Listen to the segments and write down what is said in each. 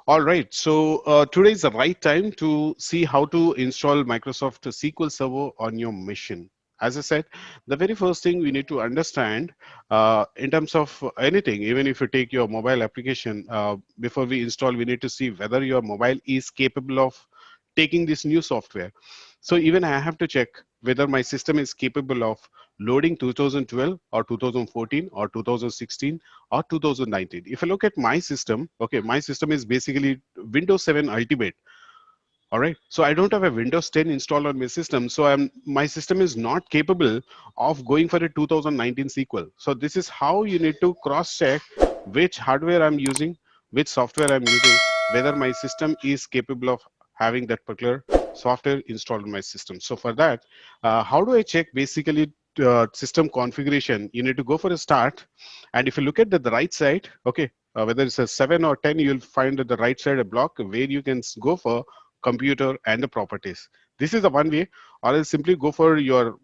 All right, so today is the right time to see how to install Microsoft SQL Server on your machine. As I said, the very first thing we need to understand in terms of anything, even if you take your mobile application, before we install, we need to see whether your mobile is capable of taking this new software. So even I have to check whether my system is capable of loading 2012 or 2014 or 2016 or 2019. If I look at my system, okay, my system is basically Windows 7 Ultimate. All right, so I don't have a Windows 10 installed on my system, so my system is not capable of going for a 2019 sequel. So this is how you need to cross check which hardware I'm using, which software I'm using, whether my system is capable of having that particular software installed in my system. So for that, how do I check basically system configuration? You need to go for a start, and if you look at the right side, okay, whether it's a 7 or 10, you'll find at the right side a block where you can go for computer and the properties. This is the one way, or else simply go for your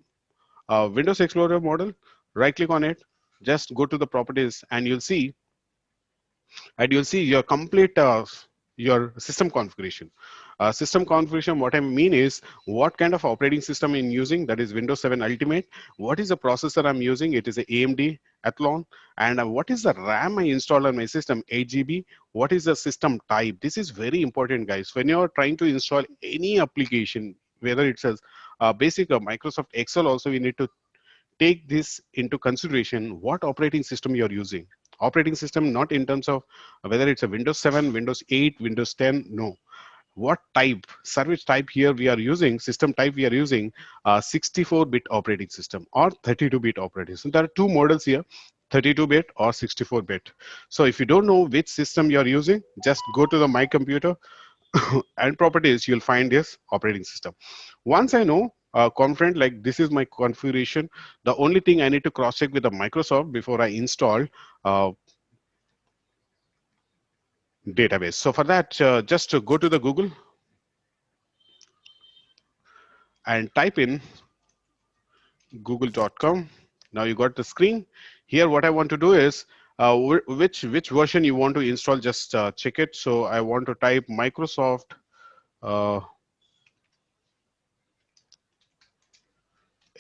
Windows Explorer model, right click on it, just go to the properties, and you'll see your complete your system configuration. System configuration, what I mean is what kind of operating system I'm using, that is Windows 7 Ultimate. What is the processor I'm using? It is a AMD Athlon. And what is the RAM I installed on my system? 8 GB. What is the system type? This is very important, guys. When you're trying to install any application, whether it's a basic Microsoft Excel, also we need to take this into consideration. What operating system you're using? Operating system not in terms of whether it's a Windows 7, Windows 8, Windows 10. No, what type, service type here we are using, system type we are using 64-bit operating system or 32-bit operating system. There are two models here, 32-bit or 64-bit. So if you don't know which system you are using, just go to the My Computer and properties, you'll find this operating system. Once I know confident like this is my configuration, the only thing I need to cross check with the Microsoft before I install uh, database. So for that, just to go to the Google and type in google.com. Now you got the screen. Here what I want to do is which version you want to install, just check it. So I want to type Microsoft uh,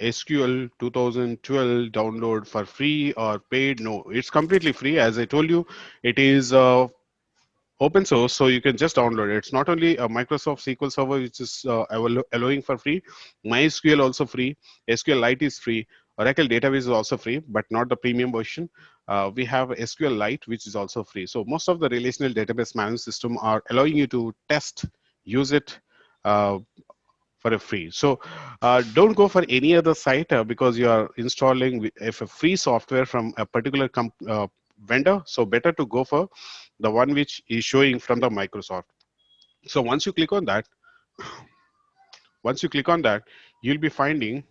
SQL 2012 download for free or paid. No, it's completely free. As I told you, it is open source, so you can just download it. It's not only a Microsoft SQL Server, which is allowing for free. MySQL also free. SQLite is free. Oracle database is also free, but not the premium version. We have SQLite, which is also free. So most of the relational database management system are allowing you to test, use it uh, for a free. So don't go for any other site because you are installing if a free software from a particular vendor. So better to go for the one which is showing from the Microsoft. So once you click on that, you'll be finding,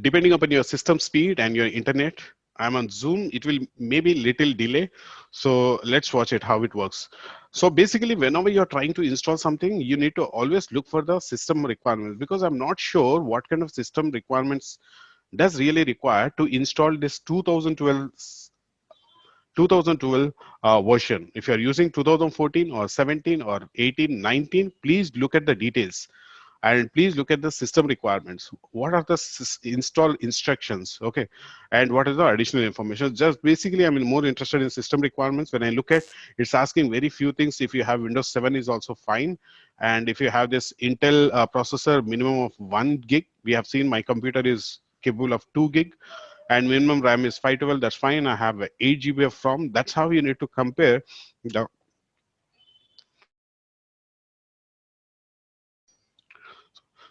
depending upon your system speed and your internet, I'm on Zoom, it will maybe little delay. So let's watch it, how it works. So basically, whenever you're trying to install something, you need to always look for the system requirements, because I'm not sure what kind of system requirements does really require to install this 2012 version. If you're using 2014 or 17 or 18, 19, please look at the details and please look at the system requirements. What are the install instructions? Okay, and what is the additional information? Just basically, I'm more interested in system requirements. When I look at, it's asking very few things. If you have Windows 7 is also fine, and if you have this Intel processor, minimum of 1 gig. We have seen my computer is capable of 2 gig, and minimum RAM is 512. That's fine. I have 8 GB of ROM. That's how you need to compare the.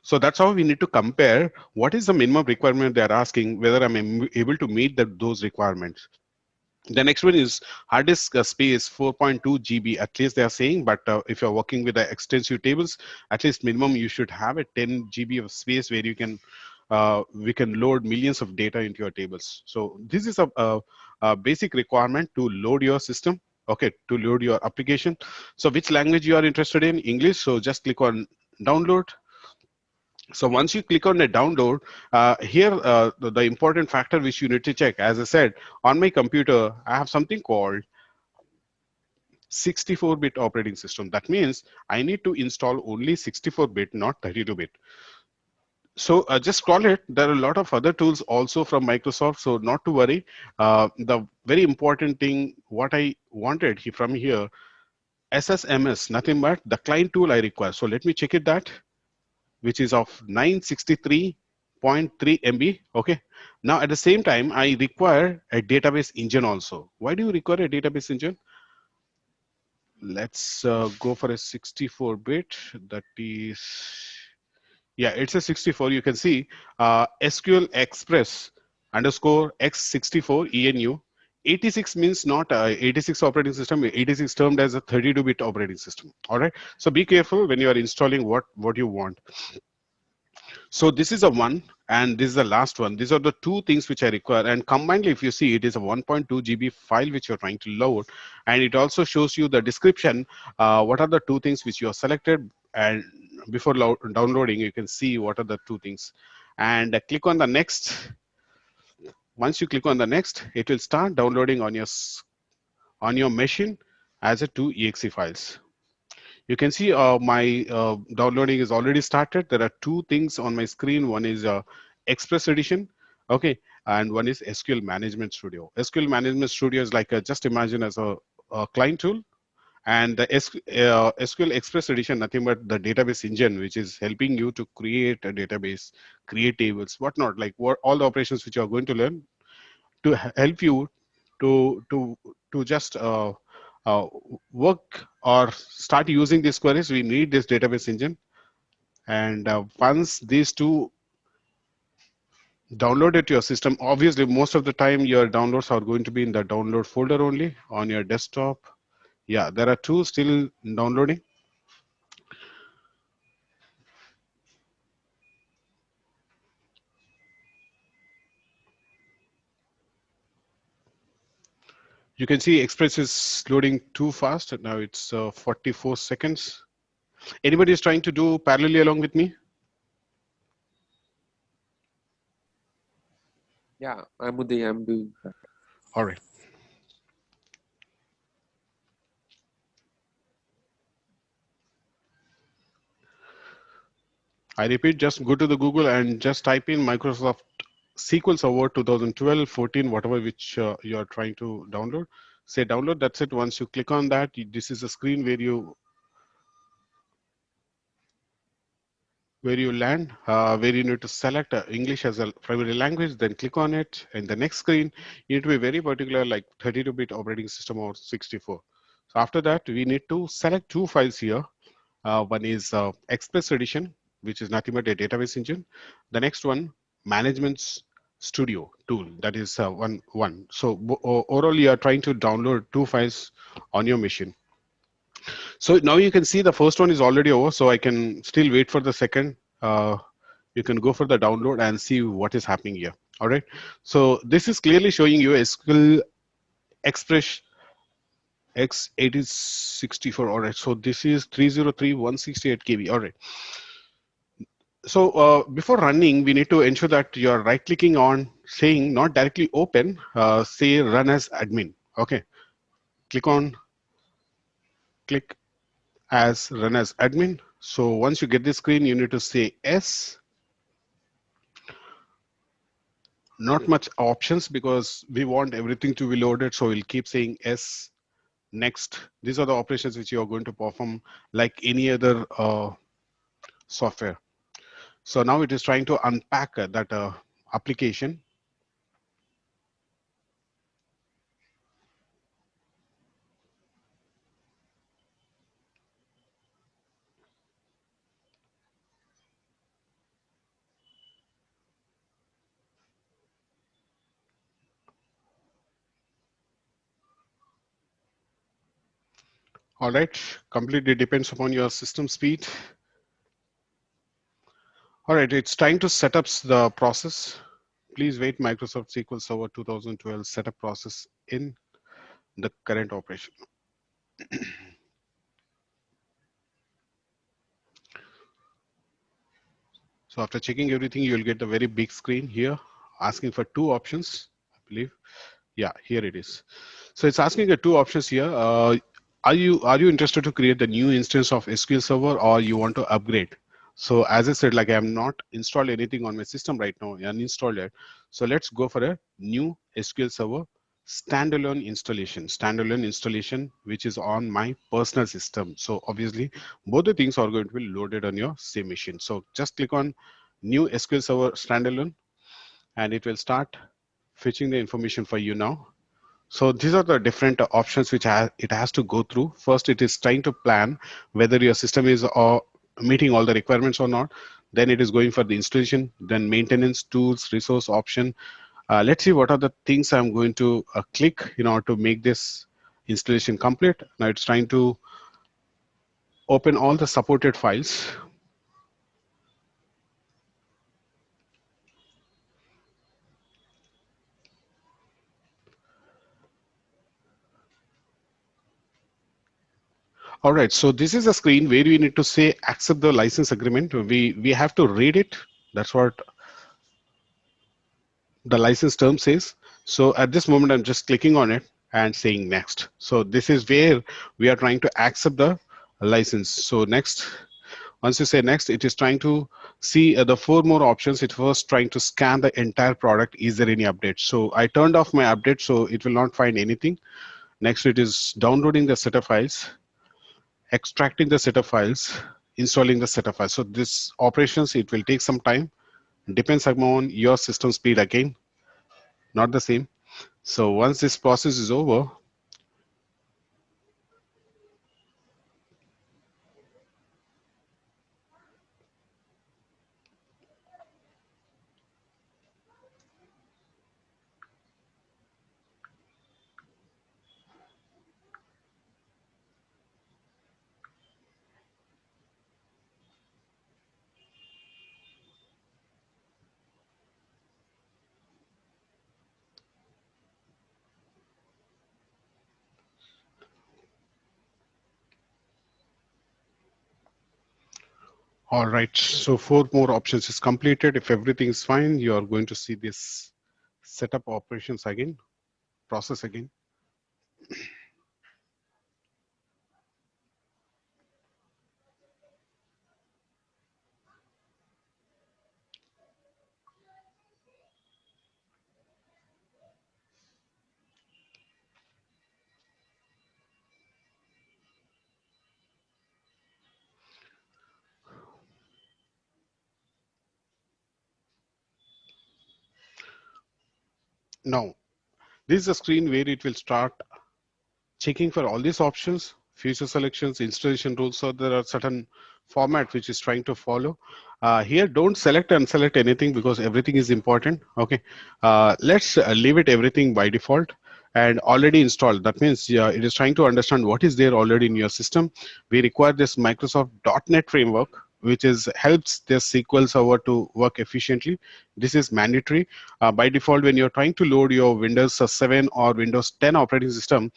So that's how we need to compare what is the minimum requirement they are asking, whether I'm able to meet those requirements. The next one is hard disk space, 4.2 GB, at least they are saying, but if you're working with the extensive tables, at least minimum you should have a 10 GB of space where you can, we can load millions of data into your tables. So this is a basic requirement to load your system, okay, to load your application. So which language you are interested in? English. So just click on download. So once you click on the download, here the important factor which you need to check, as I said, on my computer, I have something called 64-bit operating system. That means I need to install only 64-bit, not 32-bit. So just scroll it. There are a lot of other tools also from Microsoft, so not to worry. The very important thing, what I wanted from here, SSMS, nothing but the client tool I require. So let me check it that, which is of 963.3 MB. Okay. Now at the same time, I require a database engine also. Why do you require a database engine? Let's go for a 64-bit. That is, yeah, it's a 64. You can see SQL Express underscore X64 ENU. 86 means not 86 operating system. 86 termed as a 32-bit operating system. All right. So be careful when you are installing what you want. So this is a one, and this is the last one. These are the two things which I require. And combinedly, if you see, it is a 1.2 GB file which you're trying to load. And it also shows you the description. What are the two things which you have selected? And before downloading, you can see what are the two things. And click on the next. Once you click on the next, it will start downloading on your machine as a two exe files. You can see my downloading is already started. There are two things on my screen. One is Express Edition, okay, and one is SQL Management Studio. SQL Management Studio is like just imagine as a client tool, and the SQL Express Edition, nothing but the database engine, which is helping you to create a database, create tables, whatnot, like all the operations which you are going to learn to help you to to just uh, work or start using these queries. We need this database engine, and once these two download it to your system, obviously most of the time your downloads are going to be in the download folder only on your desktop. Yeah, there are two still downloading. You can see Express is loading too fast. Now it's 44 seconds. Anybody is trying to do parallelly along with me? Yeah, I'm doing that. All right. I repeat, just go to the Google and just type in Microsoft SQL Server 2012, 14, whatever which you are trying to download. Say download, that's it. Once you click on that, this is a screen where you land, where you need to select English as a primary language, then click on it. And the next screen, you need to be very particular, like 32-bit operating system or 64. So after that, we need to select two files here. One is Express Edition, which is nothing but a database engine. The next one, Management Studio tool, that is one. So overall, you are trying to download two files on your machine. So now you can see the first one is already over, so I can still wait for the second. You can go for the download and see what is happening here. All right. So this is clearly showing you SQL Express X8064. All right. So this is 303.168 KB. All right. So before running, we need to ensure that you're right clicking on saying not directly open, say run as admin. Okay. Click as run as admin. So once you get this screen, you need to say S. Not much options because we want everything to be loaded. So we'll keep saying S. Next. These are the operations which you are going to perform like any other software. So now it is trying to unpack that application. All right, completely depends upon your system speed. All right, it's trying to set up the process. Please wait, Microsoft SQL Server 2012 setup process in the current operation. So after checking everything, you'll get a very big screen here asking for two options, I believe. Yeah, here it is. So it's asking you two options here. Are you interested to create the new instance of SQL Server, or you want to upgrade? So as I said, like I am not installed anything on my system right now, uninstalled it. So let's go for a new SQL Server standalone installation, which is on my personal system. So obviously, both the things are going to be loaded on your same machine. So just click on new SQL Server standalone, and it will start fetching the information for you now. So these are the different options which it has to go through. First, it is trying to plan whether your system is meeting all the requirements or not. Then it is going for the installation, then maintenance, tools, resource option. Let's see what are the things I'm going to click in order to make this installation complete. Now it's trying to open all the supported files. All right, so this is a screen where we need to say accept the license agreement. We have to read it. That's what the license term says. So at this moment, I'm just clicking on it and saying next. So this is where we are trying to accept the license. So next, once you say next, it is trying to see the four more options. It was trying to scan the entire product. Is there any update? So I turned off my update, so it will not find anything. Next, it is downloading the set of files, extracting the set of files, installing the set of files. So this operations, it will take some time. Depends upon your system speed again, not the same. So once this process is over, all right, so four more options is completed. If everything is fine, you are going to see this setup operations again, process again. Now, this is a screen where it will start checking for all these options, future selections, installation rules. So there are certain format which is trying to follow. Here, don't select and select anything because everything is important. Okay, let's leave it everything by default and already installed. That means it is trying to understand what is there already in your system. We require this Microsoft .NET framework, which is helps this SQL Server to work efficiently. This is mandatory. By default, when you're trying to load your Windows 7 or Windows 10 operating system,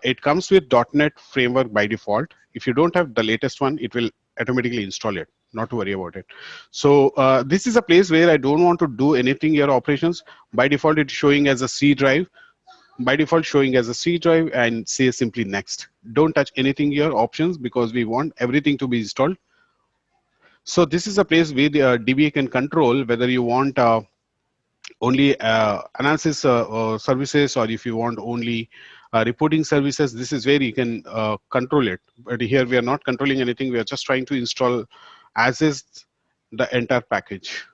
it comes with .NET framework by default. If you don't have the latest one, it will automatically install it. Not to worry about it. So this is a place where I don't want to do anything here operations. By default, it's showing as a C drive. By default, showing as a C drive and say simply next. Don't touch anything here options because we want everything to be installed. So this is a place where the DBA can control whether you want only analysis services, or if you want only reporting services. This is where you can control it, but here we are not controlling anything. We are just trying to install as is the entire package.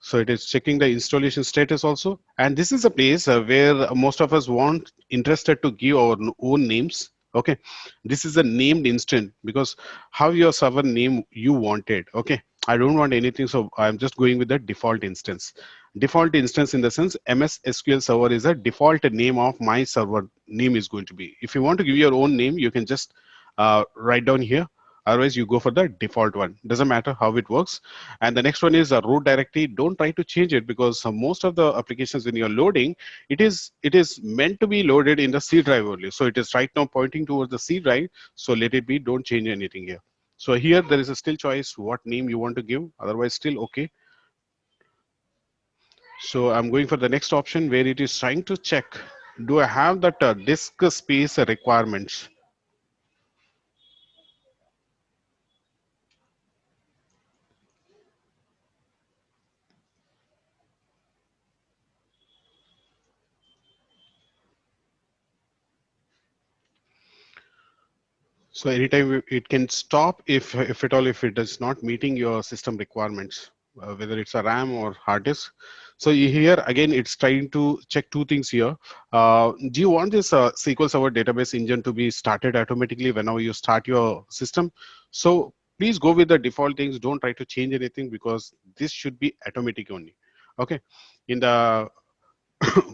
So it is checking the installation status also, and this is a place where most of us want interested to give our own names. Okay, this is a named instant because how your server name you wanted. Okay, I don't want anything, so I'm just going with the default instance. Default instance in the sense MS SQL Server is a default name of my server name is going to be. If you want to give your own name, you can just write down here. Otherwise, you go for the default one. Doesn't matter how it works. And the next one is a root directory. Don't try to change it because most of the applications when you're loading, it is meant to be loaded in the C drive only. So it is right now pointing towards the C drive. So let it be. Don't change anything here. So here there is a still choice what name you want to give. Otherwise, still okay. So I'm going for the next option where it is trying to check, do I have that disk space requirements? So anytime it can stop if at all, if it is not meeting your system requirements, whether it's a RAM or hard disk. So here again, it's trying to check two things here. Do you want this SQL Server database engine to be started automatically whenever you start your system? So please go with the default things. Don't try to change anything because this should be automatic only. Okay. In the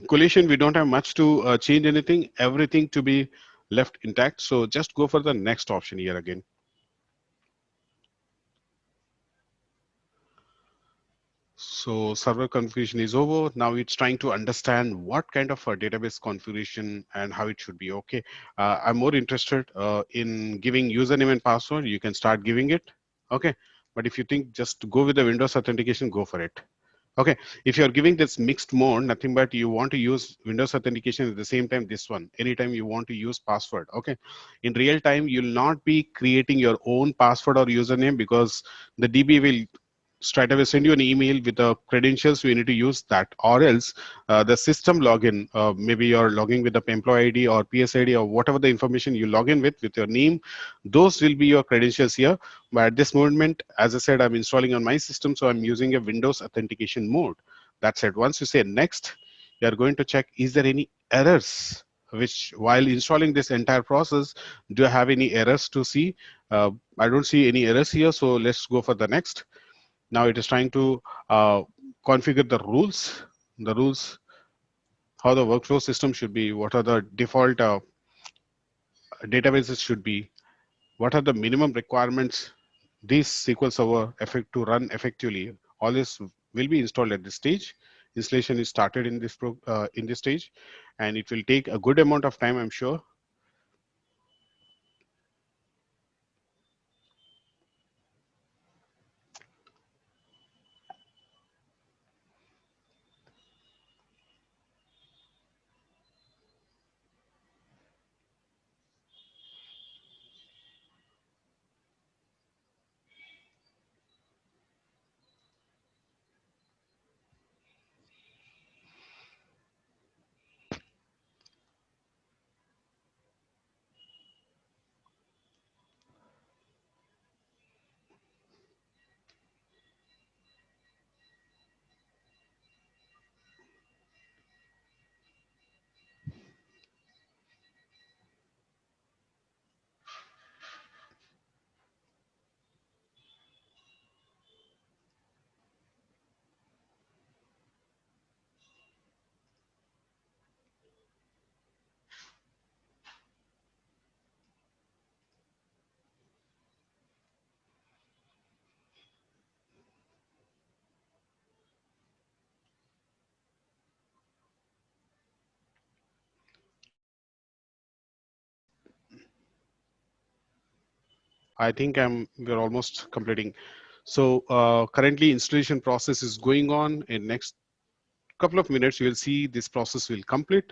collision, we don't have much to change anything, everything to be left intact. So just go for the next option here again. So server configuration is over. Now it's trying to understand what kind of a database configuration and how it should be. Okay, I'm more interested in giving username and password. You can start giving it. Okay, but if you think just to go with the Windows authentication, go for it. Okay, if you're giving this mixed mode, nothing but you want to use Windows authentication at the same time, this one, anytime you want to use password. Okay, in real time, you'll not be creating your own password or username because the DB will straight away send you an email with the credentials you need to use that, or else the system login, maybe you're logging with the employee ID or PSID or whatever the information you log in with your name, those will be your credentials here. But at this moment, as I said, I'm installing on my system, so I'm using a Windows authentication mode. That's it. Once you say next, you're going to check, is there any errors? Which while installing this entire process, do I have any errors to see? I don't see any errors here, so let's go for the next. Now it is trying to configure the rules, how the workflow system should be, what are the default databases should be, what are the minimum requirements this SQL Server effect to run effectively. All this will be installed at this stage. Installation is started in in this stage, and it will take a good amount of time, I'm sure. I think we're almost completing. So currently installation process is going on. In next couple of minutes, you will see this process will complete.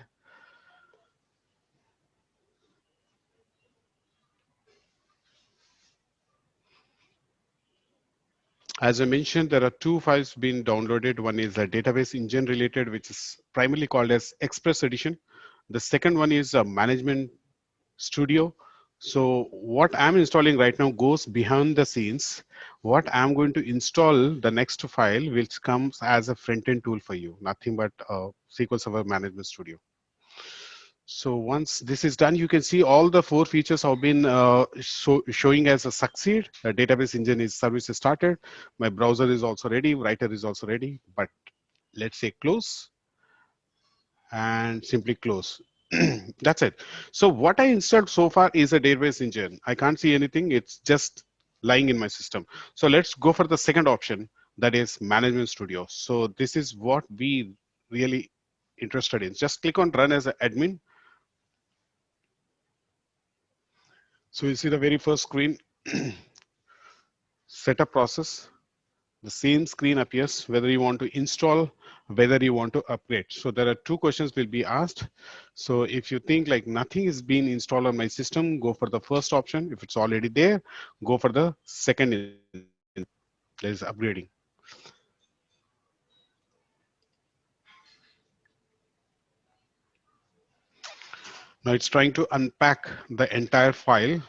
As I mentioned, there are two files being downloaded. One is a database engine related, which is primarily called as Express Edition. The second one is a management studio. So what I'm installing right now goes behind the scenes. What I'm going to install the next file, which comes as a front-end tool for you, nothing but SQL Server Management Studio. So once this is done, you can see all the four features have been showing as a succeed. The database engine is service is started. My browser is also ready. Writer is also ready. But let's say close and simply close. That's it. So what I installed so far is a database engine. I can't see anything. It's just lying in my system. So let's go for the second option, that is Management Studio. So this is what we really interested in. Just click on Run as an admin. So you see the very first screen, setup process. The same screen appears whether you want to install, whether you want to upgrade. So there are two questions will be asked. So if you think like nothing is being installed on my system, go for the first option. If it's already there, go for the second installation. There is upgrading. Now it's trying to unpack the entire file.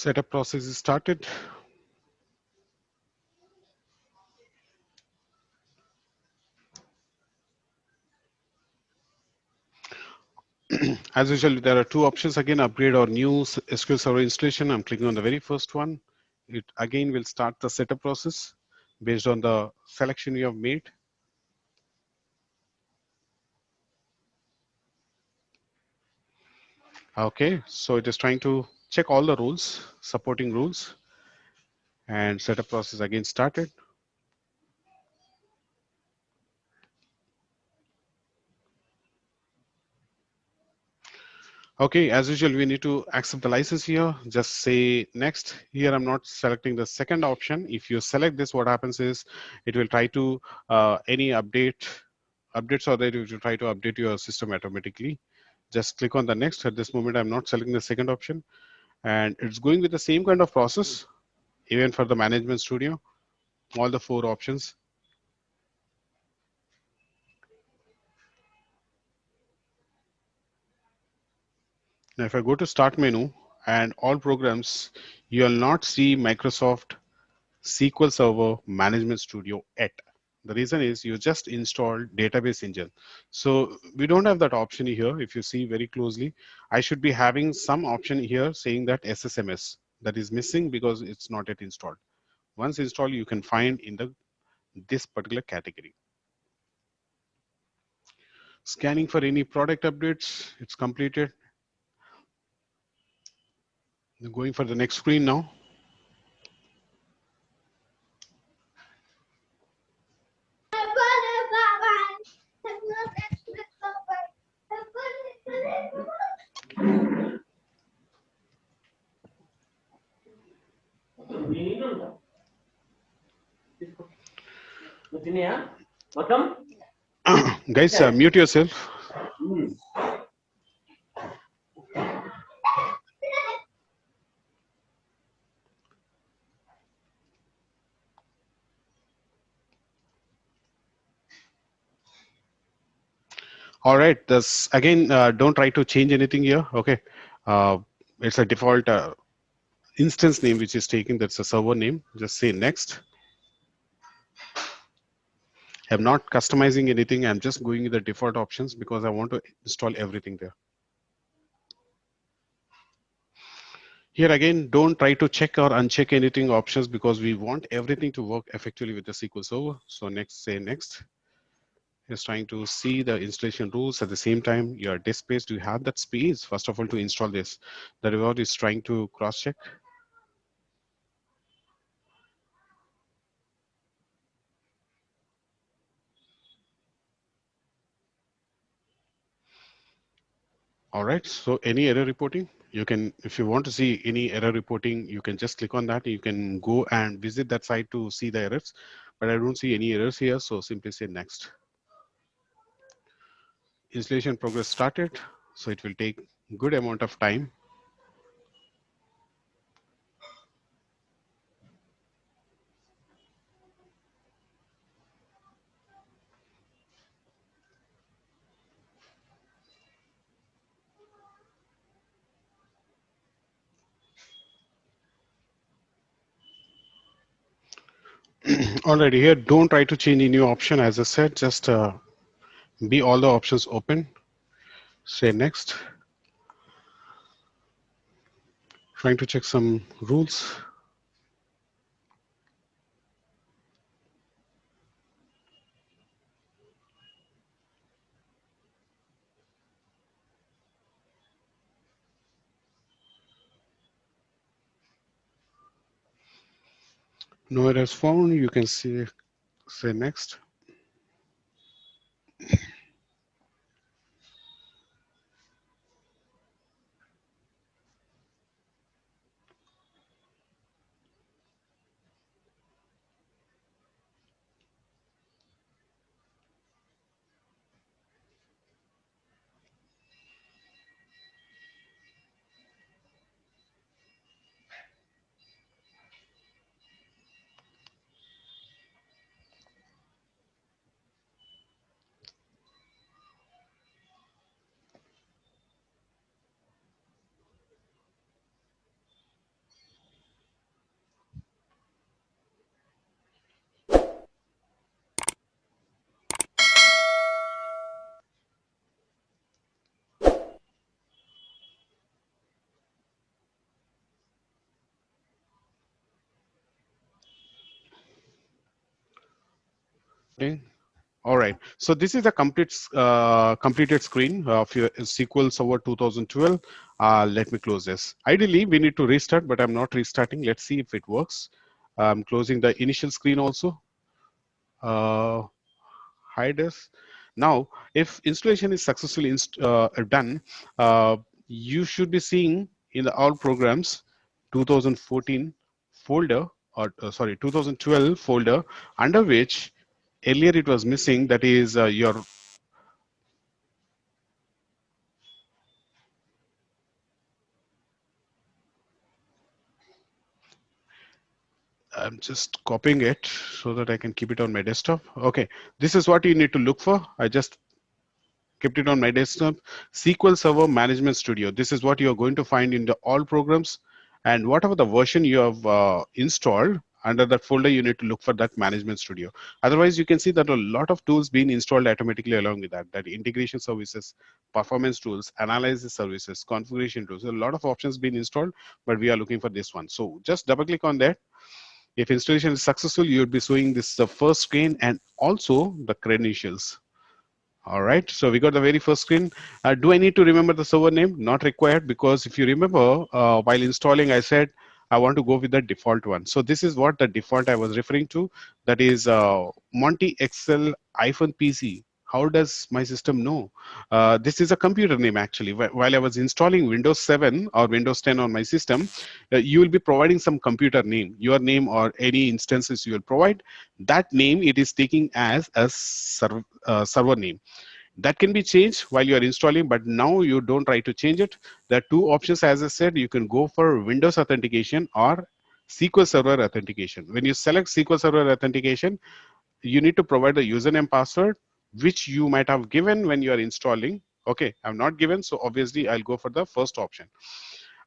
Setup process is started. As usual, there are two options again, upgrade or new SQL Server installation. I'm clicking on the very first one. It again will start the setup process based on the selection you have made. Okay, so it is trying to check all the rules, supporting rules, and setup process again started. Okay, as usual, we need to accept the license here. Just say next. Here, I'm not selecting the second option. If you select this, what happens is it will try to any updates are there. It will try to update your system automatically. Just click on the next. At this moment, I'm not selecting the second option, and it's going with the same kind of process, even for the management studio, all the four options. Now, if I go to start menu and all programs, you will not see Microsoft SQL Server Management Studio yet. The reason is you just installed database engine. So we don't have that option here. If you see very closely, I should be having some option here saying that SSMS that is missing because it's not yet installed. Once installed, you can find in the this particular category. Scanning for any product updates, it's completed. Going for the next screen now. Guys, mute yourself. All right, this again, don't try to change anything here. Okay, uh, it's a default instance name which is taken. That's a server name. Just say next. I'm not customizing anything. I'm just going with the default options because I want to install everything there. Here again, don't try to check or uncheck anything options because we want everything to work effectively with the SQL Server. So next, say next. Is trying to see the installation rules at the same time. Your disk space, do you have that space first of all to install this? The reward is trying to cross check. All right, so any error reporting, you can, if you want to see any error reporting, you can just click on that. You can go and visit that site to see the errors, but I don't see any errors here, so simply say next. Installation progress started, so it will take good amount of time. Already here, don't try to change any option. As I said, just be all the options open. Say next. Trying to check some rules. No errors found. You can see, say next. Okay. All right. So this is a completed screen of your SQL Server 2012. Let me close this. Ideally, we need to restart, but I'm not restarting. Let's see if it works. I'm closing the initial screen also. Uh, Hide this. Now, if installation is successfully done, you should be seeing in the all programs 2014 folder, or sorry, 2012 folder, under which earlier it was missing, that is your. I'm just copying it so that I can keep it on my desktop. Okay, this is what you need to look for. I just kept it on my desktop. SQL Server Management Studio. This is what you're going to find in the all programs, and whatever the version you have installed, under that folder you need to look for that Management Studio. Otherwise, you can see that a lot of tools being installed automatically along with that integration services, performance tools, analysis services, configuration tools. A lot of options being installed, but we are looking for this one. So just double click on that. If installation is successful, you would be showing this the first screen and also the credentials. All right, so we got the very first screen. Do I need to remember the server name? Not required, because if you remember, while installing, I said I want to go with the default one. So this is what the default I was referring to. That is Montyexcel PC. How does my system know? This is a computer name actually. While I was installing Windows 7 or Windows 10 on my system, you will be providing some computer name, your name or any instances you will provide. That name it is taking as a server name. That can be changed while you are installing, but now you don't try to change it. There are two options, as I said. You can go for Windows authentication or SQL Server authentication. When you select SQL Server authentication, you need to provide the username password which you might have given when you are installing. Okay, I'm not given, so obviously I'll go for the first option.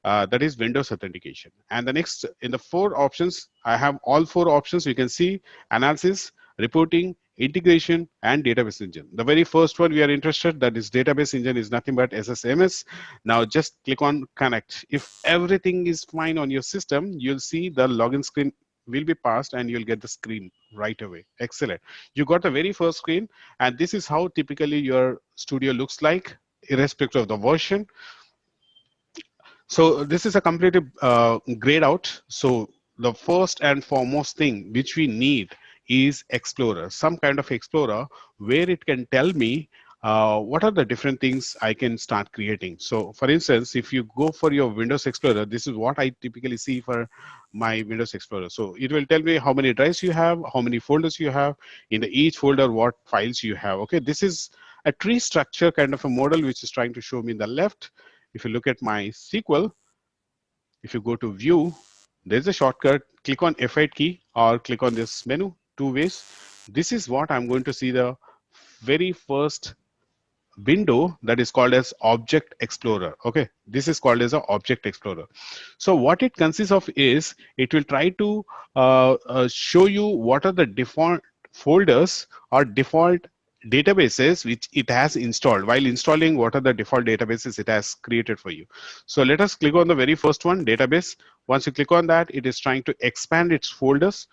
That is Windows authentication. And the next, in the four options, I have all four options. You can see analysis, reporting, integration, and database engine. The very first one we are interested, that is database engine, is nothing but SSMS. Now just click on connect. If everything is fine on your system, you'll see the login screen will be passed and you'll get the screen right away. Excellent. You got the very first screen, and this is how typically your studio looks like, irrespective of the version. So this is a completely grayed out. So the first and foremost thing which we need is Explorer, some kind of Explorer where it can tell me what are the different things I can start creating. So for instance, if you go for your Windows Explorer, this is what I typically see for my Windows Explorer. So it will tell me how many drives you have, how many folders you have, in the each folder what files you have. Okay, this is a tree structure kind of a model which is trying to show me in the left. If you look at MySQL, if you go to view, there's a shortcut, click on F8 key or click on this menu, two ways. This is what I'm going to see the very first window, that is called as Object Explorer. Okay, this is called as a Object Explorer. So what it consists of is it will try to show you what are the default folders or default databases which it has installed. While installing, what are the default databases it has created for you. So let us click on the very first one, database. Once you click on that, it is trying to expand its folders.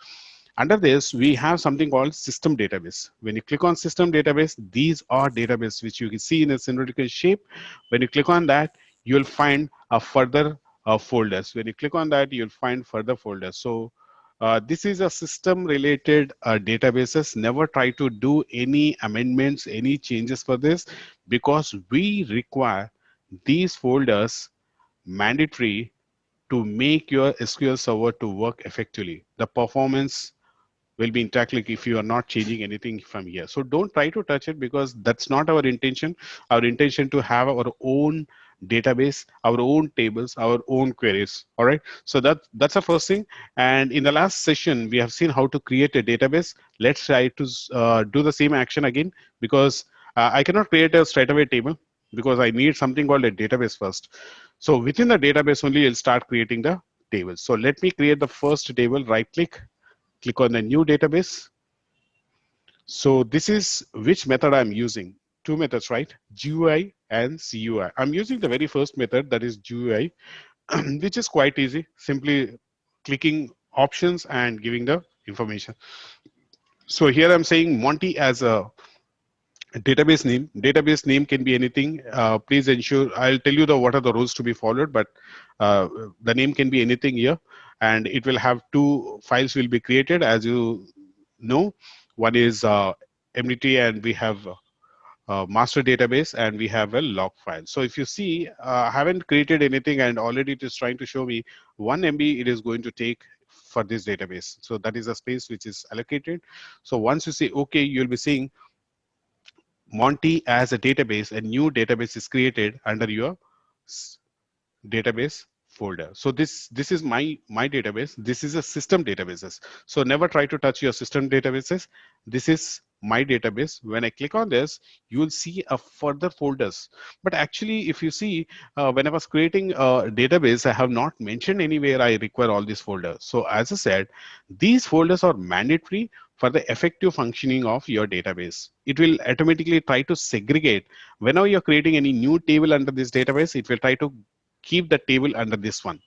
Under this, we have something called system database. When you click on system database, these are databases which you can see in a cylindrical shape. When you click on that, you'll find a further folders. When you click on that, you'll find further folders. So this is a system related databases. Never try to do any amendments, any changes for this, because we require these folders mandatory to make your SQL Server to work effectively. The performance will be intact like if you are not changing anything from here. So don't try to touch it, because that's not our intention. Our intention to have our own database, our own tables, our own queries. All right, so that's the first thing. And in the last session we have seen how to create a database. Let's try to do the same action again, because I cannot create a straightaway table, because I need something called a database first. So within the database only you'll start creating the tables. So let me create the first table. Right click on the new database. So this is which method I'm using. Two methods, right? GUI and CUI. I'm using the very first method, that is GUI, which is quite easy. Simply clicking options and giving the information. So here I'm saying Monty as a database name. Database name can be anything. Please ensure, I'll tell you the what are the rules to be followed, but uh, the name can be anything here, and it will have two files will be created, as you know. One is MDT, and we have master database, and we have a log file. So if you see, I haven't created anything, and already it is trying to show me 1 MB it is going to take for this database. So that is a space which is allocated. So once you say okay, you'll be seeing Monty as a database. A new database is created under your database folder. So this is my database. This is a system databases. So never try to touch your system databases. This is my database. When I click on this, you will see a further folders. But actually, if you see, when I was creating a database, I have not mentioned anywhere I require all these folders. So as I said, these folders are mandatory for the effective functioning of your database. It will automatically try to segregate. Whenever you're creating any new table under this database, it will try to keep the table under this one.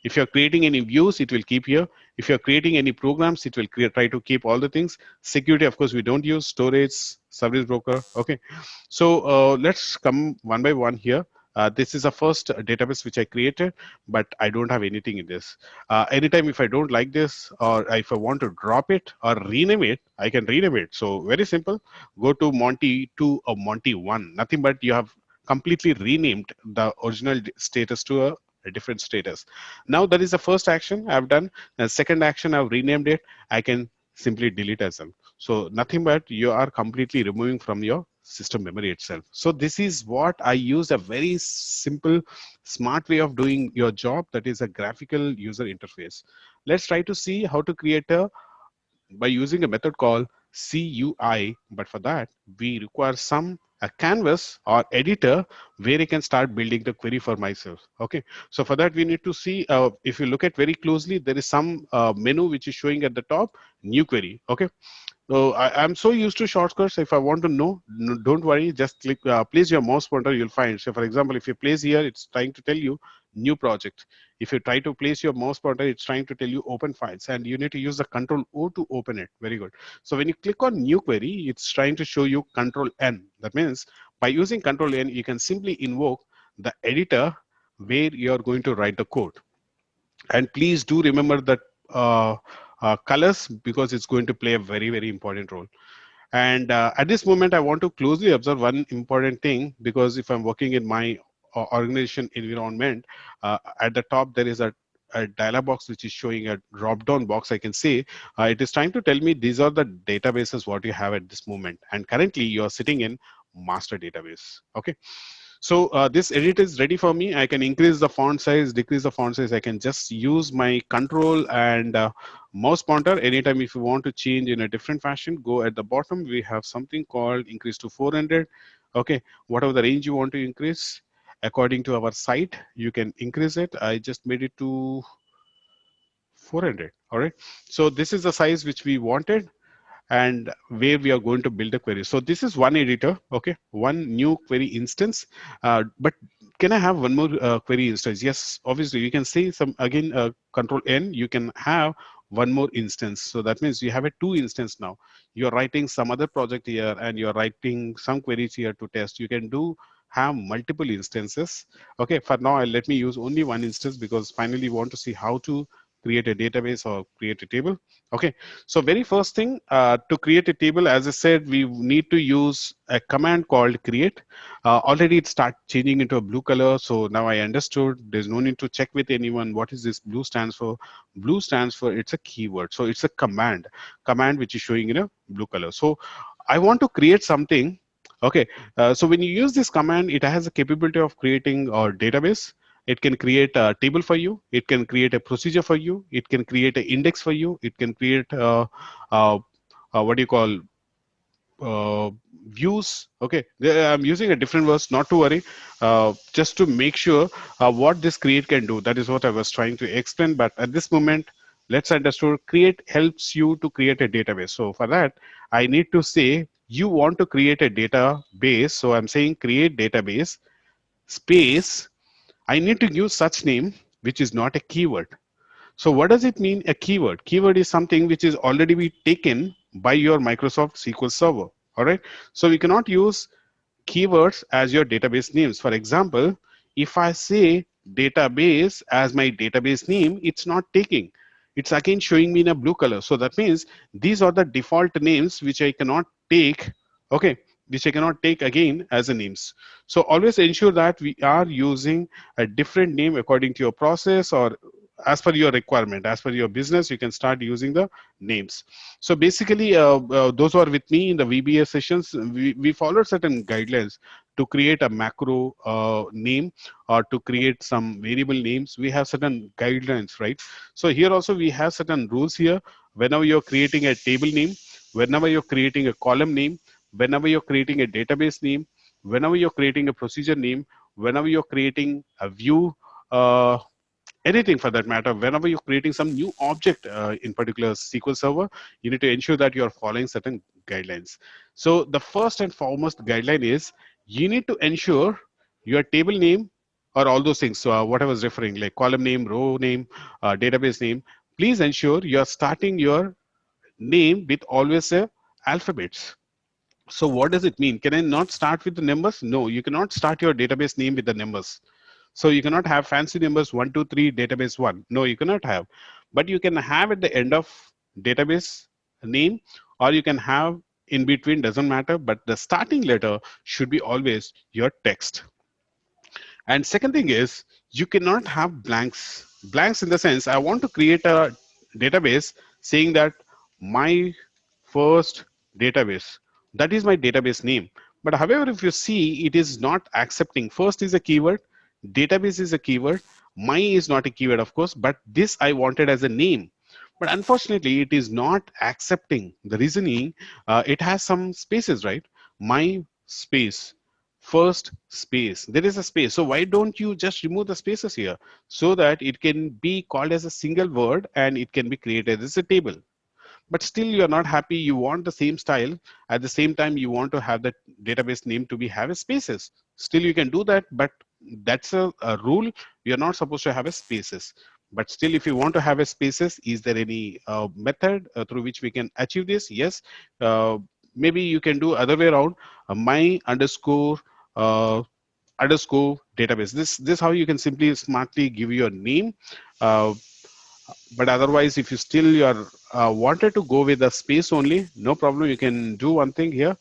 If you're creating any views, it will keep here. If you're creating any programs, it will try to keep all the things. Security, of course, we don't use. Storage, service broker. Okay. So let's come one by one here. This is a first database which I created, but I don't have anything in this. Anytime if I don't like this, or if I want to drop it or rename it, I can rename it. So very simple. Go to Monty 2 or Monty 1. Nothing but you have completely renamed the original status to a different status. Now that is the first action I've done. The second action, I've renamed it. I can simply delete as well. So nothing but you are completely removing from your system memory itself. So this is what I use, a very simple, smart way of doing your job. That is a graphical user interface. Let's try to see how to create a by using a method called CUI. But for that, we require some a canvas or editor where I can start building the query for myself. Okay, so for that we need to see, if you look at very closely, there is some menu which is showing at the top, new query. Okay, so I'm so used to shortcuts. If I want to know, don't worry. Just click, place your mouse pointer. You'll find. So, for example, if you place here, it's trying to tell you new project. If you try to place your mouse pointer, it's trying to tell you open files, and you need to use the Control O to open it. Very good. So when you click on new query, it's trying to show you Control N. That means by using Control N, you can simply invoke the editor where you are going to write the code. And please do remember that colors, because it's going to play a very, very important role. And at this moment, I want to closely observe one important thing, because if I'm working in my organization environment, at the top there is a dialog box which is showing a drop down box. I can say it is trying to tell me these are the databases what you have at this moment, and currently you are sitting in master database. Okay, so this edit is ready for me. I can increase the font size, decrease the font size. I can just use my control and mouse pointer. Anytime if you want to change in a different fashion, go at the bottom. We have something called increase to 400. Okay, whatever the range you want to increase, according to our site, you can increase it. I just made it to 400. All right. So this is the size which we wanted, and where we are going to build a query. So this is one editor, okay, one new query instance. But can I have one more query instance? Yes, obviously you can say some again, Control N, you can have one more instance. So that means you have a two instance now. You're writing some other project here, and you're writing some queries here to test. You can do have multiple instances. Okay, for now, let me use only one instance, because finally we want to see how to create a database or create a table. Okay, so very first thing, to create a table, as I said, we need to use a command called create. Already it start changing into a blue color. So now I understood there's no need to check with anyone. What is this blue stands for? Blue stands for, it's a keyword. So it's a command which is showing in a blue color. So I want to create something. Okay, so when you use this command, it has a capability of creating a database. It can create a table for you. It can create a procedure for you. It can create an index for you. It can create what do you call, uh, views. Okay, I'm using a different words, not to worry, just to make sure what this create can do. That is what I was trying to explain. But at this moment, let's understand create helps you to create a database. So for that, I need to say you want to create a database. So I'm saying create database space. I need to give such name which is not a keyword. So what does it mean, a keyword? Keyword is something which is already be taken by your Microsoft SQL Server. All right. So we cannot use keywords as your database names. For example, if I say database as my database name, it's not taking. It's again showing me in a blue color. So that means these are the default names which I cannot take, okay, which I cannot take again as a names. So always ensure that we are using a different name according to your process or as per your requirement, as per your business, you can start using the names. So basically, those who are with me in the VBA sessions, we followed certain guidelines to create a macro name or to create some variable names. We have certain guidelines, right? So here also we have certain rules here. Whenever you're creating a table name, whenever you're creating a column name, whenever you're creating a database name, whenever you're creating a procedure name, whenever you're creating a view, uh, anything for that matter, whenever you're creating some new object in particular SQL Server, you need to ensure that you're following certain guidelines. So the first and foremost guideline is you need to ensure your table name or all those things. So what I was referring, like column name, row name, database name, please ensure you're starting your name with always a alphabets. So what does it mean? Can I not start with the numbers? No, you cannot start your database name with the numbers. So you cannot have fancy numbers 123 database 1. No, you cannot have. But you can have at the end of database name, or you can have in between, doesn't matter. But the starting letter should be always your text. And second thing is you cannot have blanks. Blanks in the sense I want to create a database saying that my first database, that is my database name. But however, if you see, it is not accepting. First is a keyword, database is a keyword, my is not a keyword, of course, but this I wanted as a name. But unfortunately, it is not accepting. The reasoning, it has some spaces, right? My space, first space, there is a space. So why don't you just remove the spaces here so that it can be called as a single word and it can be created as a table? But still you're not happy, you want the same style, at the same time you want to have the database name to be have a spaces. Still you can do that, but that's a rule. You're not supposed to have a spaces. But still, if you want to have a spaces, is there any method through which we can achieve this? Yes. Maybe you can do other way around, my underscore uh, underscore database. This how you can simply smartly give your name. uh, but otherwise, if you still you're wanted to go with the space only, no problem. You can do one thing here.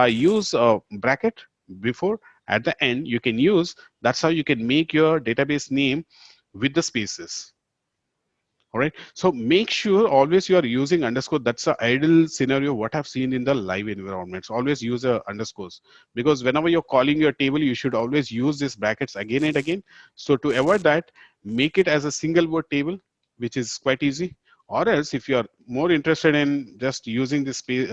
Use a bracket before, at the end you can use. That's how you can make your database name with the spaces. All right. So make sure always you are using underscore. That's the ideal scenario. What I've seen in the live environments. Always use underscores, because whenever you're calling your table, you should always use these brackets again and again. So to avoid that, make it as a single word table, which is quite easy. Or else, if you are more interested in just using this space,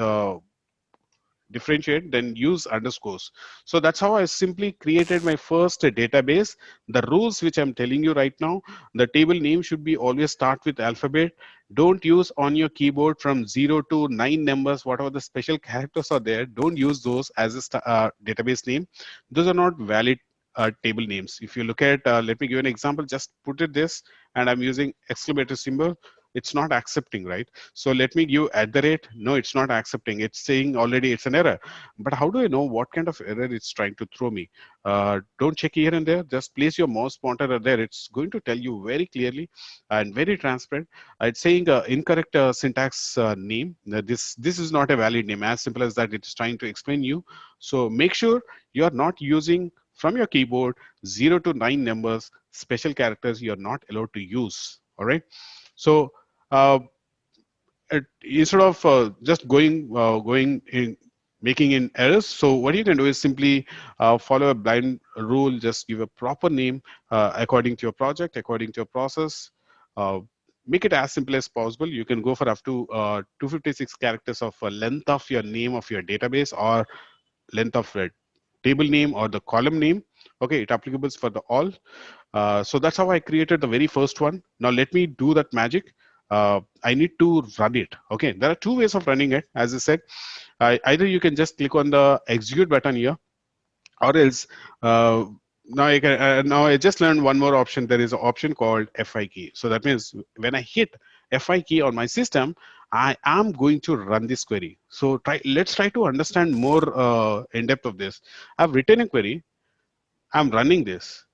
differentiate, then use underscores. So that's how I simply created my first database. The rules which I'm telling you right now, the table name should be always start with alphabet. Don't use on your keyboard from 0 to 9 numbers, whatever the special characters are there, don't use those as a database name. Those are not valid table names. If you look at, let me give an example, just put it this, and I'm using exclamatory symbol, it's not accepting, right? So let me give at the rate. No, it's not accepting. It's saying already it's an error. But how do I know what kind of error it's trying to throw me? Don't check here and there. Just place your mouse pointer there. It's going to tell you very clearly and very transparent. It's saying incorrect syntax name. This is not a valid name. As simple as that. It's trying to explain you. So make sure you are not using from your keyboard 0 to 9 numbers, special characters you're not allowed to use. All right. So uh, instead of just going in making in errors, so what you can do is simply follow a blind rule. Just give a proper name according to your project, according to your process. uh, make it as simple as possible. You can go for up to 256 characters of length of your name of your database, or length of table name or the column name. Okay, it applicable for the all. So that's how I created the very first one. Now let me do that magic. I need to run it. Okay, there are two ways of running it. As I said, either you can just click on the execute button here, or else now I just learned one more option. There is an option called FI key. So that means when I hit FI key on my system, I am going to run this query. So let's try to understand more in depth of this. I've written a query, I'm running this,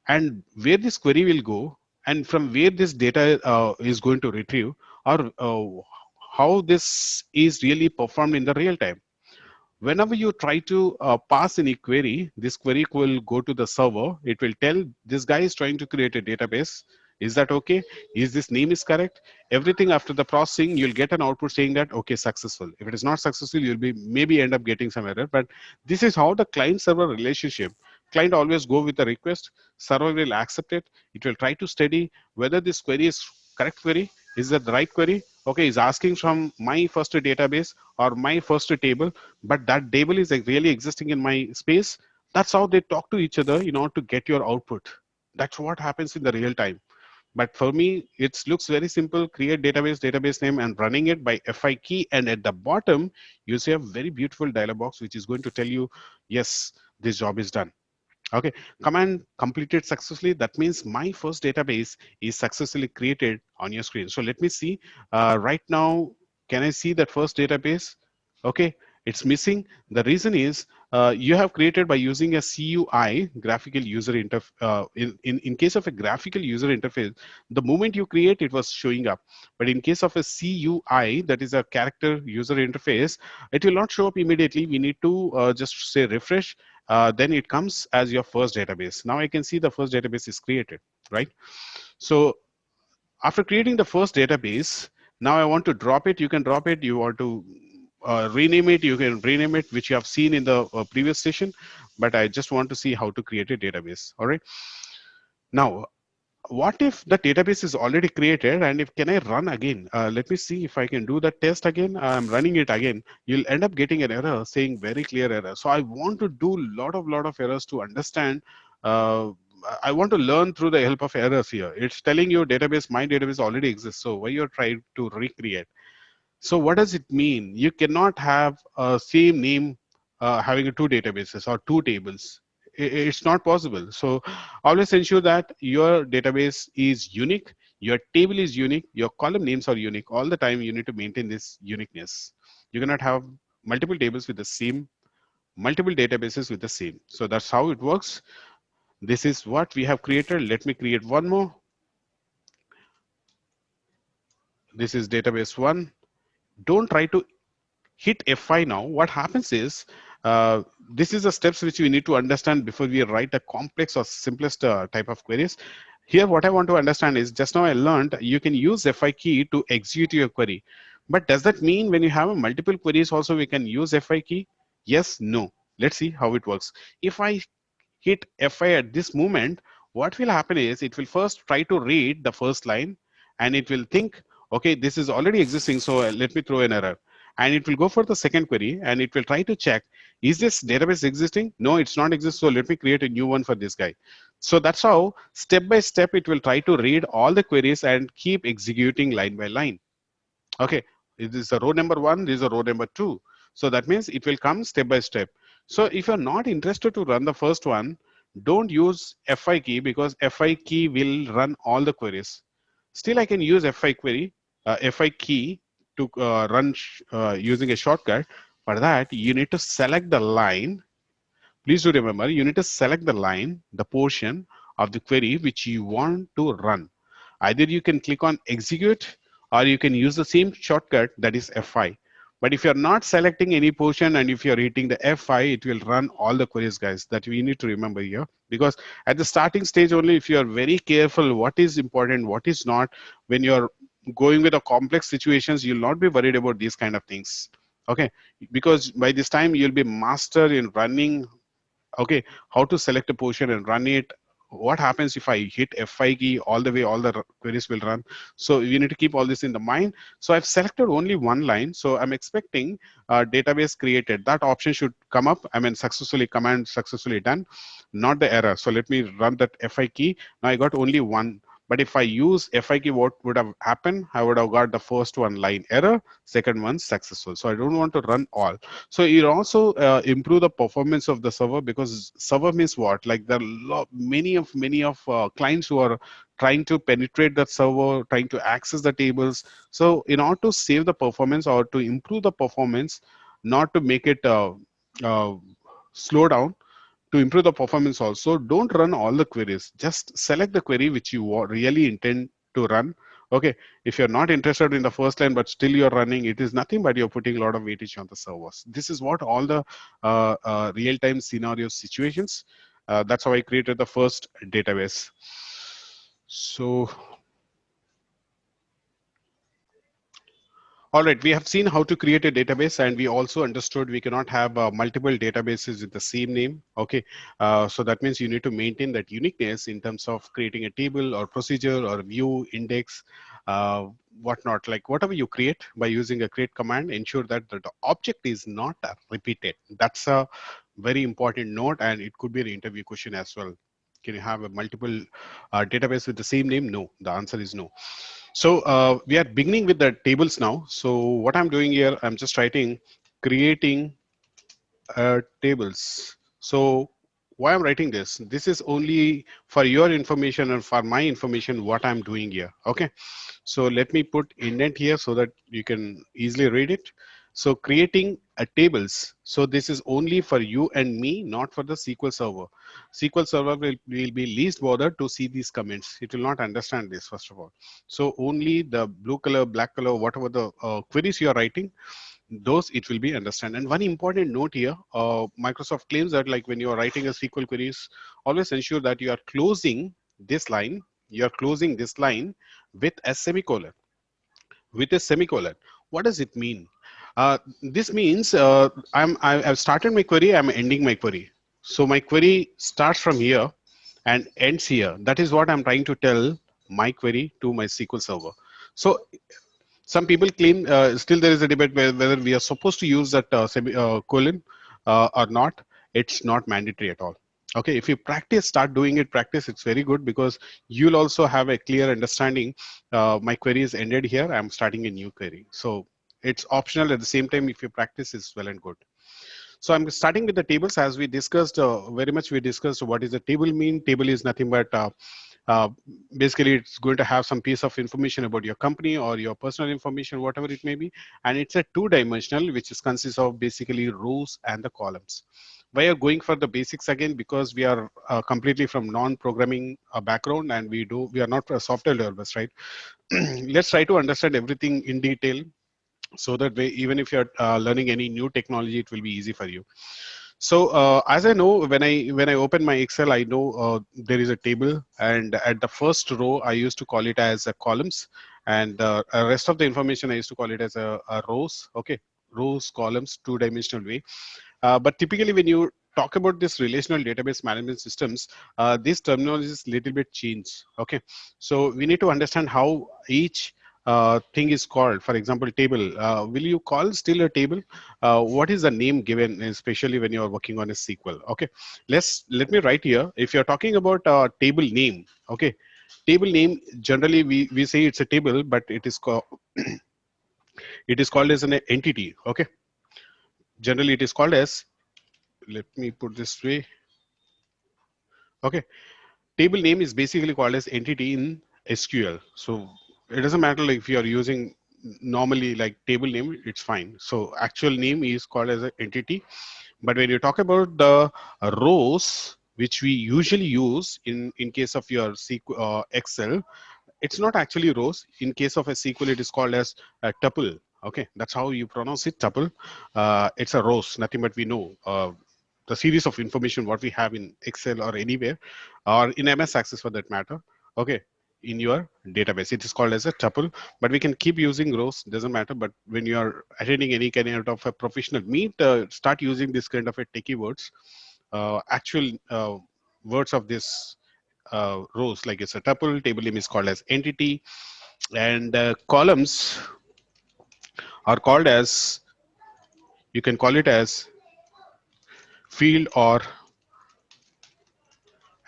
and where this query will go, and from where this data is going to retrieve, or how this is really performed in the real time. Whenever you try to pass any query, this query will go to the server. It will tell this guy is trying to create a database. Is that okay? Is this name is correct? Everything after the processing, you'll get an output saying that, okay, successful. If it is not successful, you'll be maybe end up getting some error. But this is how the client server relationship. Client always go with the request. Server will accept it. It will try to study whether this query is correct query. Is that the right query? Okay, is asking from my first database or my first table, but that table is like really existing in my space. That's how they talk to each other in order to get your output. That's what happens in the real time. But for me, it looks very simple. Create database, database name, and running it by FI key. And at the bottom, you see a very beautiful dialog box, which is going to tell you, yes, this job is done. Okay, command completed successfully. That means my first database is successfully created on your screen. So let me see. Right now, can I see that first database? Okay, it's missing. The reason is you have created by using a CUI, graphical user interface. In case of a graphical user interface, the moment you create, it was showing up. But in case of a CUI, that is a character user interface, it will not show up immediately. We need to just say refresh, then it comes as your first database. Now I can see the first database is created, right? So after creating the first database, now I want to drop it. You can drop it. You want to rename it, you can rename it, which you have seen in the previous session. But I just want to see how to create a database. All right. Now, what if the database is already created and if can I run again? Let me see if I can do the test again. I'm running it again. You'll end up getting an error saying very clear error. So I want to do lot of errors to understand. Uh, I want to learn through the help of errors here. It's telling you database, my database already exists. So why you're trying to recreate? So what does it mean? You cannot have a same name having two databases or two tables. It's not possible. So always ensure that your database is unique, your table is unique, your column names are unique. All the time you need to maintain this uniqueness. You cannot have multiple tables with the same, multiple databases with the same. So that's how it works. This is what we have created. Let me create one more. This is database one. Don't try to hit F5 now. What happens is, this is the steps which we need to understand before we write a complex or simplest type of queries. Here, what I want to understand is, just now I learned you can use FI key to execute your query. But does that mean when you have multiple queries also we can use FI key? Yes, no. Let's see how it works. If I hit Fi at this moment, what will happen is it will first try to read the first line and it will think, okay, this is already existing, so let me throw an error. And it will go for the second query and it will try to check, is this database existing? No, it's not exist, so let me create a new one for this guy. So that's how step by step it will try to read all the queries and keep executing line by line. Okay, this is a row number one, this is a row number two. So that means it will come step by step. So if you're not interested to run the first one, don't use FI key because FI key will run all the queries. Still, I can use FI query, FI key to run using a shortcut. For that, you need to select the line. Please do remember, you need to select the line, the portion of the query which you want to run. Either you can click on execute or you can use the same shortcut, that is F5. But if you're not selecting any portion and if you're hitting the F5, it will run all the queries, guys. That we need to remember here. Because at the starting stage only, if you're very careful what is important, what is not, when you're going with a complex situations, you'll not be worried about these kind of things. Okay, because by this time you'll be master in running. Okay, how to select a portion and run it. What happens if I hit F5 key all the way, all the queries will run. So you need to keep all this in the mind. So I've selected only one line, so I'm expecting database created, that option should come up. I mean successfully, command successfully done, not the error. So let me run that F5 key. Now I got only one, But if I use FIQ, what would have happened? I would have got the first one line error, second one successful. So I don't want to run all. So it also improve the performance of the server, because server means what? Like there are many of clients who are trying to penetrate that server, trying to access the tables. So in order to save the performance or to improve the performance, not to make it uh, slow down, to improve the performance also, don't run all the queries. Just select the query which you really intend to run. Okay, if you're not interested in the first line but still you're running, it is nothing but you're putting a lot of weightage on the servers. This is what all the real-time scenario situations. That's how I created the first database. So all right, we have seen how to create a database, and we also understood we cannot have multiple databases with the same name. Okay, so that means you need to maintain that uniqueness in terms of creating a table or procedure or view, index, whatnot. Like whatever you create by using a create command, ensure that the object is not repeated. That's a very important note, and it could be an interview question as well. Can you have a multiple database with the same name? No, the answer is no. So we are beginning with the tables now. So what I'm doing here, I'm just writing creating tables. So why I'm writing this? This is only for your information and for my information what I'm doing here. Okay. So let me put indent here so that you can easily read it. So creating a tables. So this is only for you and me, not for the SQL Server. SQL Server will be least bothered to see these comments. It will not understand this, first of all. So only the blue color, black color, whatever the queries you are writing, those it will be understand. And one important note here, Microsoft claims that like when you are writing a SQL queries, always ensure that you are closing this line, with a semicolon. With a semicolon. What does it mean? This means I've started my query, I'm ending my query. So my query starts from here and ends here. That is what I'm trying to tell my query to my SQL Server. So some people claim still there is a debate whether we are supposed to use that colon or not. It's not mandatory at all. Okay, if you practice, start doing it, practice, it's very good, because you'll also have a clear understanding. My query is ended here, I'm starting a new query. So it's optional. At the same time, if you practice, it's well and good. So I'm starting with the tables. As we discussed, very much we discussed what is a table mean. Table is nothing but uh, basically it's going to have some piece of information about your company or your personal information, whatever it may be. And it's a two-dimensional, which is consists of basically rows and the columns. We are going for the basics again, because we are completely from non-programming background, and we are not software developers, right? Let's try to understand everything in detail, so that way, even if you're learning any new technology, it will be easy for you. So as I know, when I open my Excel, I know there is a table, and at the first row, I used to call it as a columns, and the rest of the information I used to call it as a rows. Okay, rows, columns, two-dimensional way. But typically, when you talk about this relational database management systems, these terminologies little bit change. Okay, so we need to understand how each thing is called. For example, table. Will you call still a table? What is the name given, especially when you are working on a SQL? Okay, let me write here. If you're talking about table name, okay, table name, generally we say it's a table, but it is called as an entity. Okay, generally it is called as, let me put this way. Okay, table name is basically called as entity in SQL. So it doesn't matter like if you are using normally like table name, it's fine. So actual name is called as an entity. But when you talk about the rows, which we usually use in case of your SQL, Excel, it's not actually rows. In case of a SQL, it is called as a tuple. Okay, that's how you pronounce it, tuple. It's a rows, nothing but we know. The series of information what we have in Excel or anywhere, or in MS Access for that matter. Okay, in your database, it is called as a tuple. But we can keep using rows, doesn't matter. But when you are attending any kind of a professional meet, start using this kind of a techie words, actual words of this rows, like it's a tuple. Table name is called as entity, and columns are called as, you can call it as field or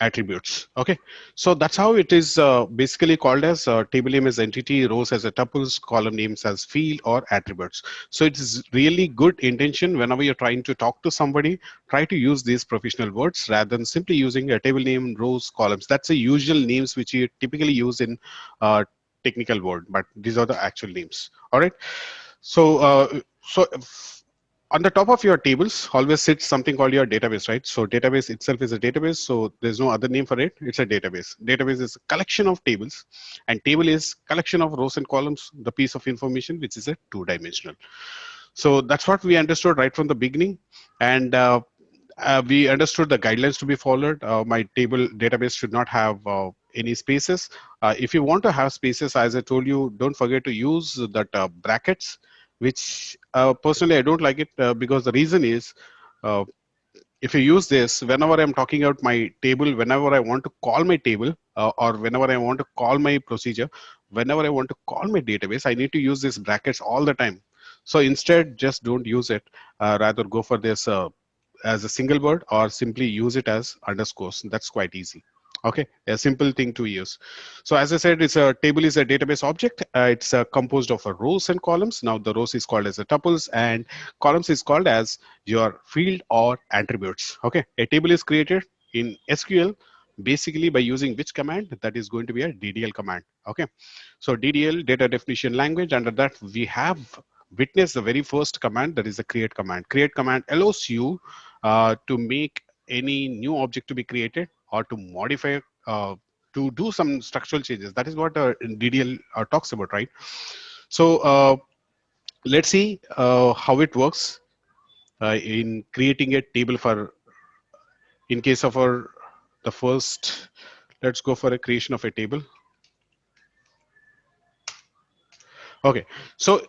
attributes. Okay, so that's how it is basically called as table name as entity, rows as a tuples, column names as field or attributes. So it is really good intention whenever you're trying to talk to somebody, try to use these professional words rather than simply using a table name, rows, columns. That's the usual names which you typically use in technical word, but these are the actual names. All right. So on the top of your tables always sits something called your database, right? So database itself is a database, so there's no other name for it. It's a database. Database is a collection of tables, and table is collection of rows and columns, the piece of information which is a two-dimensional. So that's what we understood right from the beginning, and we understood the guidelines to be followed. My table database should not have any spaces. If you want to have spaces, as I told you, don't forget to use that brackets, which personally I don't like it because the reason is, uh, if you use this, whenever I'm talking out my table, whenever I want to call my table, or whenever I want to call my procedure, whenever I want to call my database, I need to use these brackets all the time. So instead, just don't use it. Rather, go for this as a single word or simply use it as underscores. That's quite easy. Okay, a simple thing to use. So as I said, it's a table is a database object. It's composed of rows and columns. Now the rows is called as the tuples and columns is called as your field or attributes. Okay, a table is created in SQL basically by using which command? That is going to be a DDL command. Okay, so DDL, data definition language. Under that we have witnessed the very first command, that is the create command. Create command allows you to make any new object to be created or to modify, to do some structural changes. That is what DDL talks about, right? So let's see how it works in creating a table for, in case of our, the first, let's go for a creation of a table. Okay, so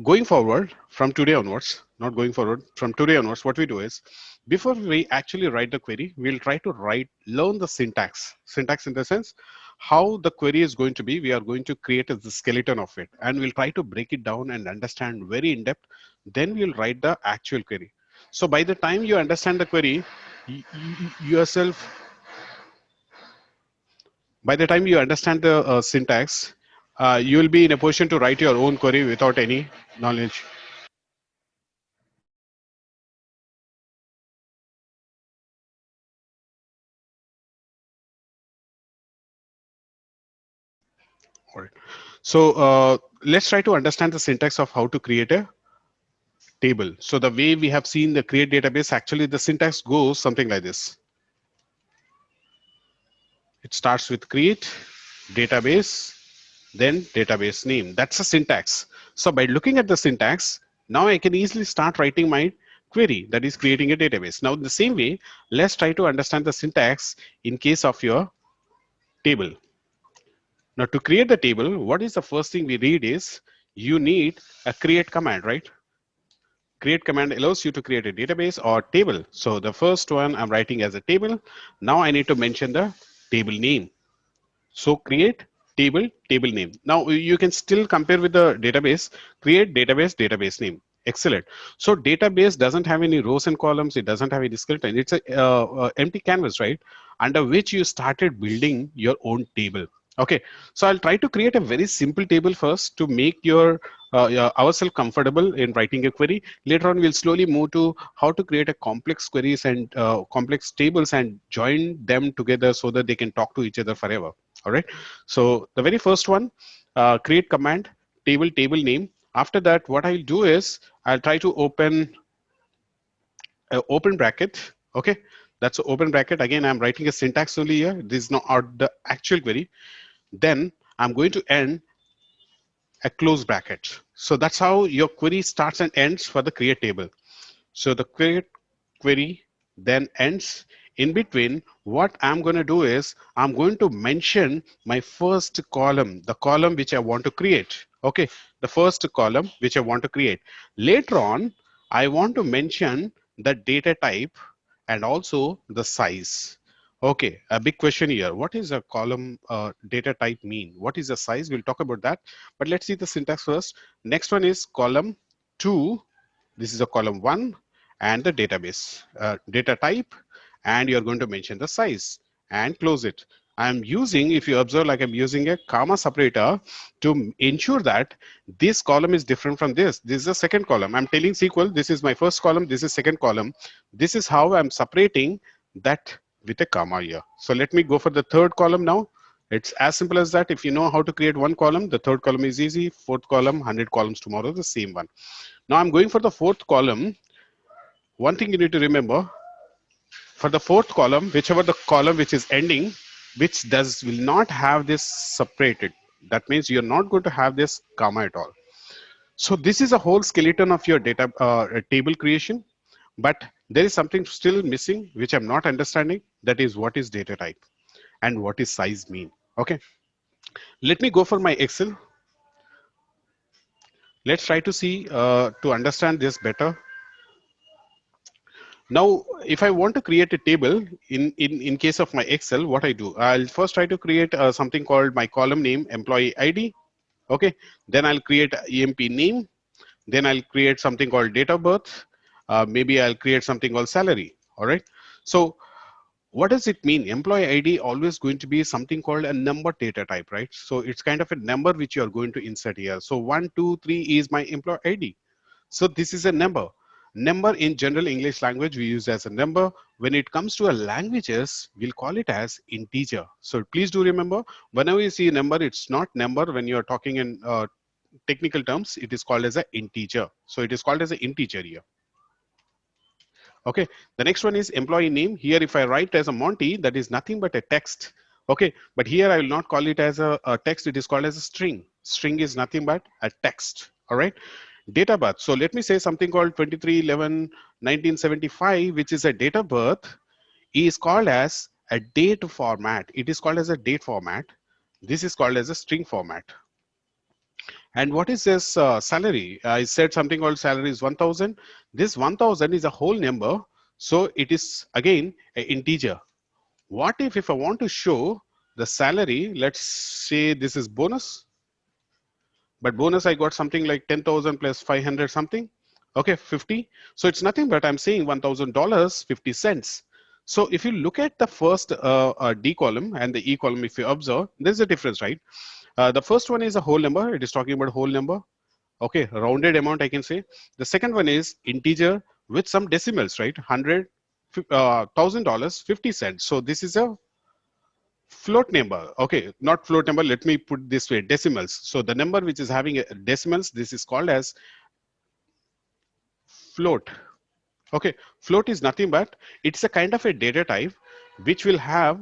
going forward from today onwards, not going forward, from today onwards, what we do is, before we actually write the query, we'll try to learn the syntax. Syntax in the sense, how the query is going to be, we are going to create the skeleton of it, and we'll try to break it down and understand very in depth. Then we'll write the actual query. So by the time you understand the query, yourself, by the time you understand the syntax, you will be in a position to write your own query without any knowledge. All right. So let's try to understand the syntax of how to create a table. So the way we have seen the create database, actually the syntax goes something like this. It starts with create database, then database name. That's a syntax. So by looking at the syntax, now I can easily start writing my query, that is creating a database. Now in the same way, let's try to understand the syntax in case of your table. Now to create the table, what is the first thing we read is, you need a create command, right? Create command allows you to create a database or table. So the first one I'm writing as a table. Now I need to mention the table name. So create table, table name. Now you can still compare with the database, create database, database name. Excellent. So database doesn't have any rows and columns. It doesn't have any skeleton. It's a empty canvas, right? Under which you started building your own table. Okay. So I'll try to create a very simple table first to make ourselves comfortable in writing a query. Later on, we'll slowly move to how to create a complex queries and complex tables and join them together so that they can talk to each other forever. All right. So the very first one, create command, table, table name. After that, what I'll do is I'll try to open bracket. Okay. That's an open bracket. Again, I'm writing a syntax only here. This is not the actual query. Then I'm going to end a close bracket. So that's how your query starts and ends for the create table. So the create query then ends. In between, what I'm going to do is I'm going to mention my first column, the column which I want to create. Okay, the first column which I want to create. Later on, I want to mention the data type and also the size. Okay, a big question here. What is a column data type mean? What is the size? We'll talk about that. But let's see the syntax first. Next one is column 2. This is a column 1 and the database data type, and you're going to mention the size. and close it. I'm using, if you observe, like I'm using a comma separator to ensure that this column is different from this. This is the second column. I'm telling SQL, this is my first column, this is second column. This is how I'm separating that with a comma here. So let me go for the third column now. It's as simple as that. If you know how to create one column, the third column is easy. Fourth column, 100 columns tomorrow, the same one. Now I'm going for the fourth column. One thing you need to remember, for the fourth column, whichever the column which is ending, which does will not have this separated. That means you're not going to have this comma at all. So this is a whole skeleton of your data table creation, but there is something still missing which I'm not understanding. That is, what is data type and what is size mean. Okay, let me go for my Excel. Let's try to see to understand this better. Now, if I want to create a table in case of my Excel, what I do, I'll first try to create something called my column name, employee ID. Okay. Then I'll create EMP name. Then I'll create something called date of birth. Maybe I'll create something called salary. All right. So what does it mean? Employee ID always going to be something called a number data type, right? So it's kind of a number which you are going to insert here. So 1, 2, 3 is my employee ID. So this is a number. Number in general English language we use as a number. When it comes to a languages, we'll call it as integer. So please do remember, whenever you see a number, it's not number. When you are talking in technical terms, it is called as an integer. So it is called as an integer here. Okay, the next one is employee name. Here, if I write as a Monty, that is nothing but a text. Okay, but here I will not call it as a text, it is called as a string. String is nothing but a text. All right, date of birth. So let me say something called 23/11/1975, which is a date of birth, is called as a date format. It is called as a date format. This is called as a string format. And what is this salary? I said something called salary is 1000. This 1000 is a whole number. So it is again an integer. What if I want to show the salary, let's say this is bonus, but bonus I got something like 10,000 plus 500 something. Okay, 50. So it's nothing but I'm saying $1,000, 50 cents. So if you look at the first D column and the E column, if you observe, there's a difference, right? The first one is a whole number. It is talking about whole number. Okay, rounded amount, I can say. The second one is integer with some decimals, right? 100, $1,000, 50 cents. So this is a float number. Okay, not float number. Let me put this way, decimals. So the number which is having decimals, this is called as float. Okay, float is nothing but it's a kind of a data type which will have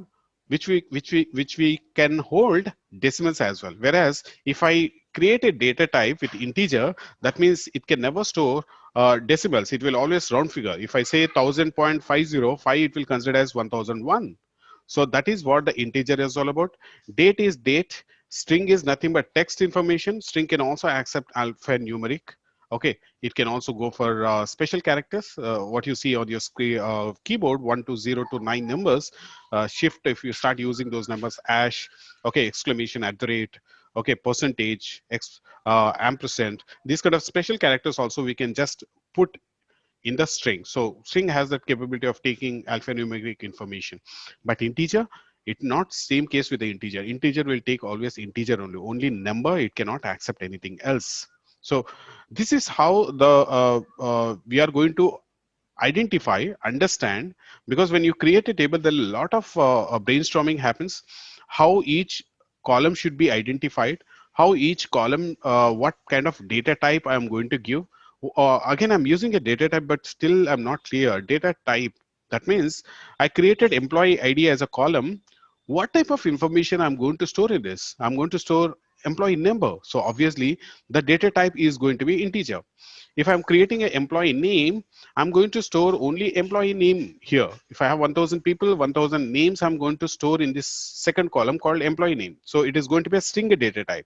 which we can hold decimals as well. Whereas if I create a data type with integer, that means it can never store decimals. It will always round figure. If I say 1000.505, it will consider as 1001. So that is what the integer is all about. Date is date. String is nothing but text information. String can also accept alphanumeric. Okay, it can also go for special characters. What you see on your screen, keyboard, 1 to 0 to 9 numbers. Shift if you start using those numbers. Ash, okay, exclamation, at the rate, okay, percentage, ampersand. These kind of special characters also we can just put in the string. So string has that capability of taking alphanumeric information, but integer, it not same case with the integer. Integer will take always integer only number. It cannot accept anything else. So this is how the we are going to identify, understand, because when you create a table, there are a lot of brainstorming happens, how each column should be identified, how each column, what kind of data type I'm going to give. Again, I'm using a data type, but still I'm not clear. Data type, that means I created employee ID as a column. What type of information I'm going to store in this? I'm going to store employee number. So obviously the data type is going to be integer. If I'm creating an employee name, I'm going to store only employee name here. If I have 1000 people, 1000 names, I'm going to store in this second column called employee name. So it is going to be a string data type.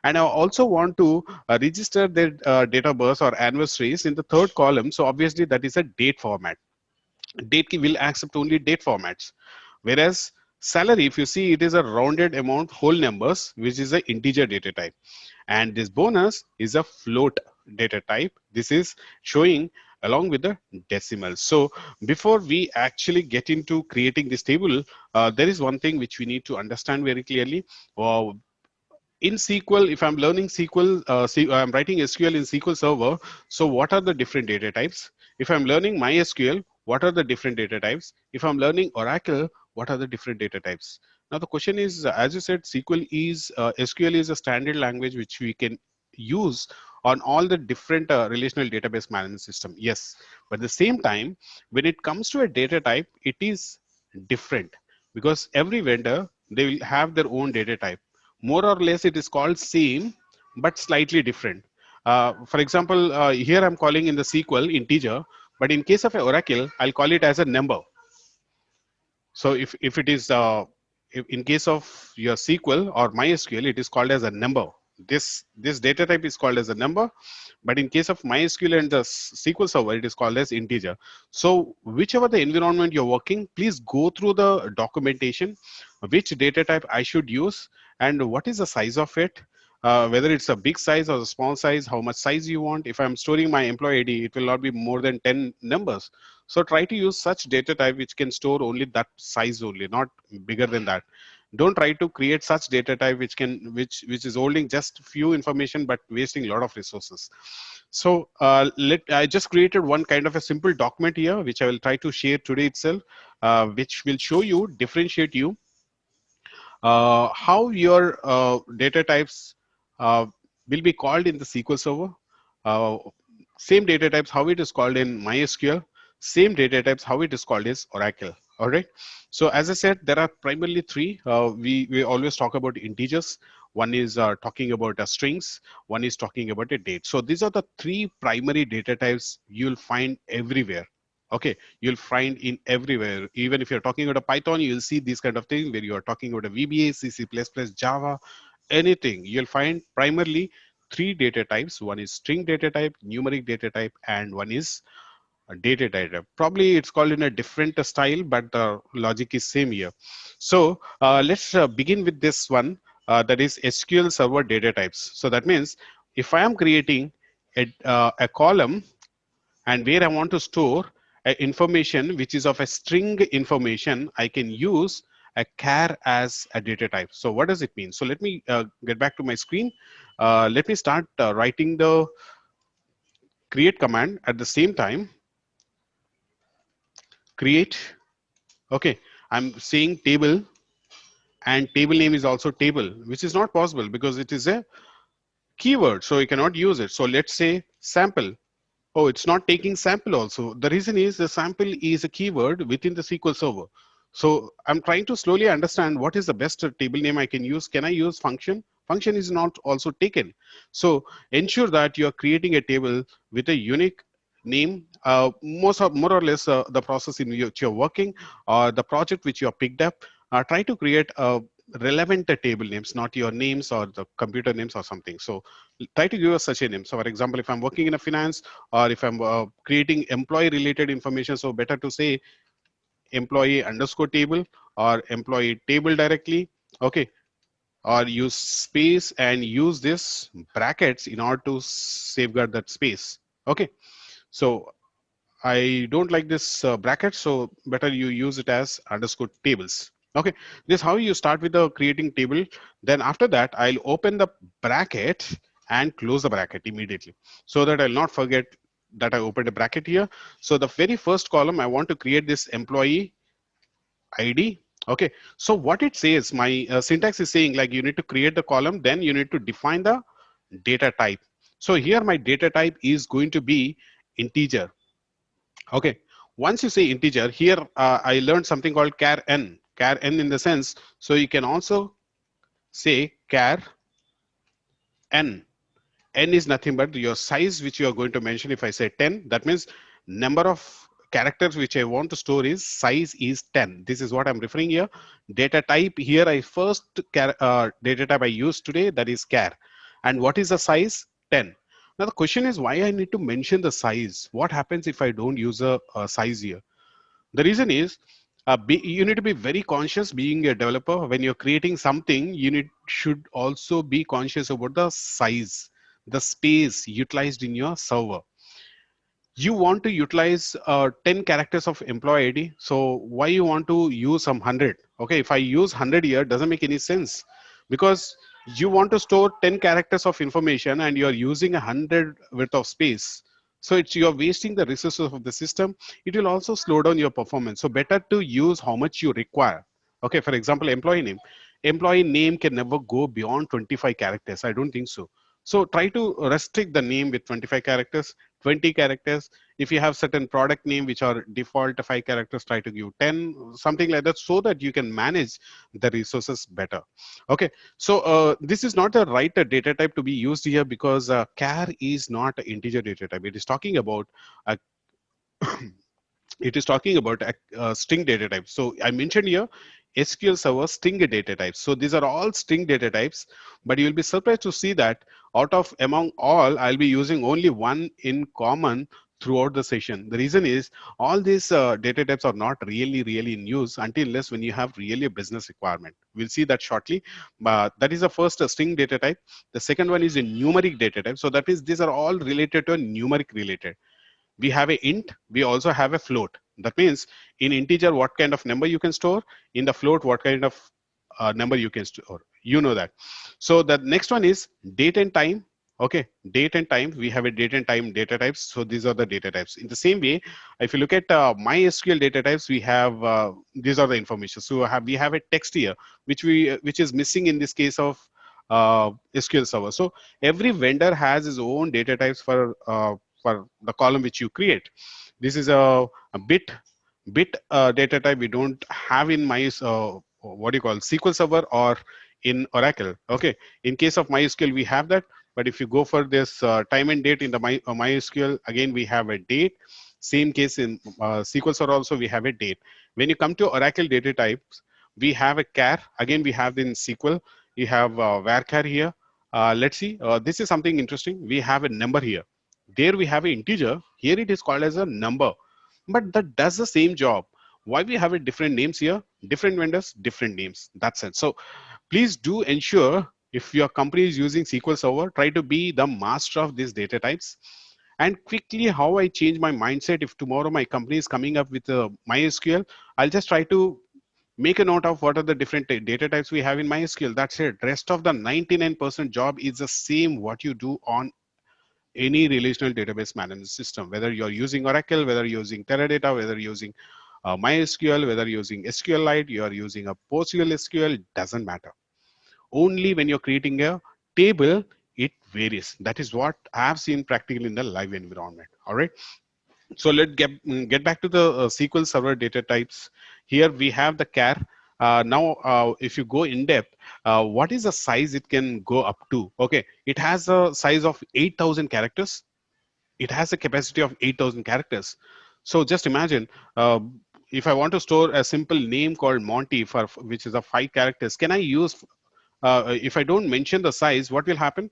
And I also want to register their date of birth or anniversaries in the third column. So obviously that is a date format. Date key will accept only date formats. Whereas salary, if you see, it is a rounded amount whole numbers, which is an integer data type. And this bonus is a float data type. This is showing along with the decimals. So before we actually get into creating this table, there is one thing which we need to understand very clearly. Uh, in SQL, if I'm learning SQL, I'm writing SQL in SQL Server. So what are the different data types? If I'm learning MySQL, what are the different data types? If I'm learning Oracle, what are the different data types? Now the question is, as you said, SQL is a standard language which we can use on all the different relational database management system. Yes, but at the same time, when it comes to a data type, it is different because every vendor they will have their own data type. More or less it is called same but slightly different. For example, here I'm calling in the SQL integer, but in case of a Oracle I'll call it as a number. So if it is if in case of your SQL or MySQL, it is called as a number. This data type is called as a number, but in case of MySQL and the SQL Server, it is called as integer. So whichever the environment you're working, please go through the documentation, which data type I should use, and what is the size of it. Whether it's a big size or a small size, how much size you want. If I'm storing my employee ID, it will not be more than 10 numbers. So try to use such data type which can store only that size only, not bigger than that. Don't try to create such data type which is holding just few information but wasting a lot of resources. So I just created one kind of a simple document here which I will try to share today itself, which will show you, differentiate you how your data types uh, will be called in the SQL Server. Uh, Same data types how it is called in MySQL. Same data types how it is called is Oracle. All right. So as I said, there are primarily three. We always talk about integers. One is talking about strings. One is talking about a date. So these are the three primary data types you'll find everywhere. Okay, you'll find in everywhere. Even if you're talking about a Python, you'll see these kind of things where you're talking about a VBA, C++, Java, anything. You'll find primarily three data types. One is string data type, numeric data type, and one is a data type. Probably it's called in a different style, but the logic is same here. So let's begin with this one, that is SQL Server data types. So that means if I am creating a column and where I want to store information which is of a string information, I can use a char as a data type. So what does it mean? So let me get back to my screen. Let me start writing the create command. At the same time, create. Okay, I'm saying table, and table name is also table, which is not possible because it is a keyword, so you cannot use it. So let's say sample. Oh, it's not taking sample also. The reason is the sample is a keyword within the SQL Server. So I'm trying to slowly understand what is the best table name I can use. Can I use function? Function is not also taken. So ensure that you are creating a table with a unique name. More or less the process in which you're working or the project which you have picked up. Try to create a relevant table names, not your names or the computer names or something. So try to give us such a name. So for example, if I'm working in a finance or if I'm creating employee related information, so better to say employee underscore table or employee table directly. Okay, or use space and use this brackets in order to safeguard that space. Okay, so I don't like this bracket, so better you use it as underscore tables. Okay, this is how you start with the creating table. Then after that, I'll open the bracket and close the bracket immediately so that I'll not forget that I opened a bracket here. So the very first column, I want to create this employee ID. Okay, so what it says, my syntax is saying like you need to create the column, then you need to define the data type. So here my data type is going to be integer. Okay, once you say integer, here I learned something called char n. Char n in the sense, so you can also say char n. N is nothing but your size which you are going to mention. If I say 10, that means number of characters which I want to store is size is 10. This is what I'm referring here. Data type here, I first data type I used today, that is char. And what is the size? 10. Now the question is why I need to mention the size. What happens if I don't use a size here? The reason is you need to be very conscious being a developer. When you're creating something, should also be conscious about the size, the space utilized in your server. you want to utilize 10 characters of employee id, so why you want to use some 100? Okay, if I use 100 here, doesn't make any sense, because you want to store 10 characters of information and you're using 100 width of space, so it's you're wasting the resources of the system. It will also slow down your performance, so better to use how much you require. Okay, for example, employee name can never go beyond 25 characters, I don't think so. So try to restrict the name with 25 characters, 20 characters. If you have certain product name which are default 5 characters, try to give 10, something like that, so that you can manage the resources better. Okay, so this is not the right data type to be used here, because char is not an integer data type. It is talking about a it is talking about a string data type. So I mentioned here SQL Server string data types. So these are all string data types, but you'll be surprised to see that out of among all, I'll be using only one in common throughout the session. The reason is all these data types are not really in use until unless when you have really a business requirement. We'll see that shortly. But that is the first string data type. The second one is a numeric data type. So that is these are all related to a numeric related. We have a int, we also have a float. That means in integer what kind of number you can store, in the float what kind of number you can store, you know that. So the next one is date and time. Okay, date and time, we have a date and time data types. So these are the data types. In the same way, if you look at MySQL data types, we have these are the information. So we have a text here which is missing in this case of SQL Server. So every vendor has his own data types for the column which you create. This is a bit data type we don't have in my what do you call SQL Server or in Oracle. Okay, in case of MySQL we have that, but if you go for this time and date in the MySQL, again we have a date. Same case in SQL Server also we have a date. When you come to Oracle data types, we have a char. Again we have in SQL, you have varchar here. Let's see. This is something interesting. We have a number here. There we have an integer. Here it is called as a number, but that does the same job. Why we have a different names here? Different vendors, different names. That's it. So please do ensure if your company is using SQL Server, try to be the master of these data types. And quickly, how I change my mindset if tomorrow my company is coming up with a MySQL, I'll just try to make a note of what are the different data types we have in MySQL. That's it. Rest of the 99% job is the same what you do on any relational database management system, whether you're using Oracle, whether you're using Teradata, whether you're using MySQL, whether you're using SQLite, you're using a PostgreSQL, doesn't matter. Only when you're creating a table, it varies. That is what I've seen practically in the live environment. All right. So let's get back to the SQL Server data types. Here we have the char. Now, if you go in depth, what is the size it can go up to? Okay, it has a size of 8,000 characters. It has a capacity of 8,000 characters. So just imagine, uh, if I want to store a simple name called Monty for which is a 5 characters, can I use? If I don't mention the size, what will happen?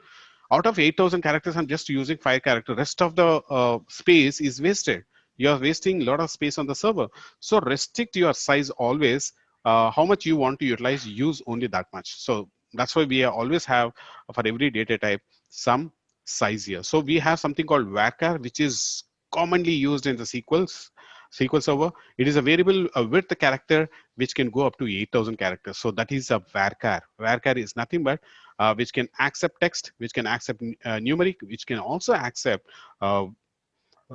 Out of 8,000 characters, I'm just using 5 characters. Rest of the space is wasted. You're wasting a lot of space on the server. So restrict your size always. How much you want to utilize, use only that much. So that's why we always have for every data type some size here. So we have something called varchar, which is commonly used in the SQL Server. It is a variable with the character which can go up to 8,000 characters. So that is a varchar. Varchar is nothing but which can accept text, which can accept numeric, which can also accept uh,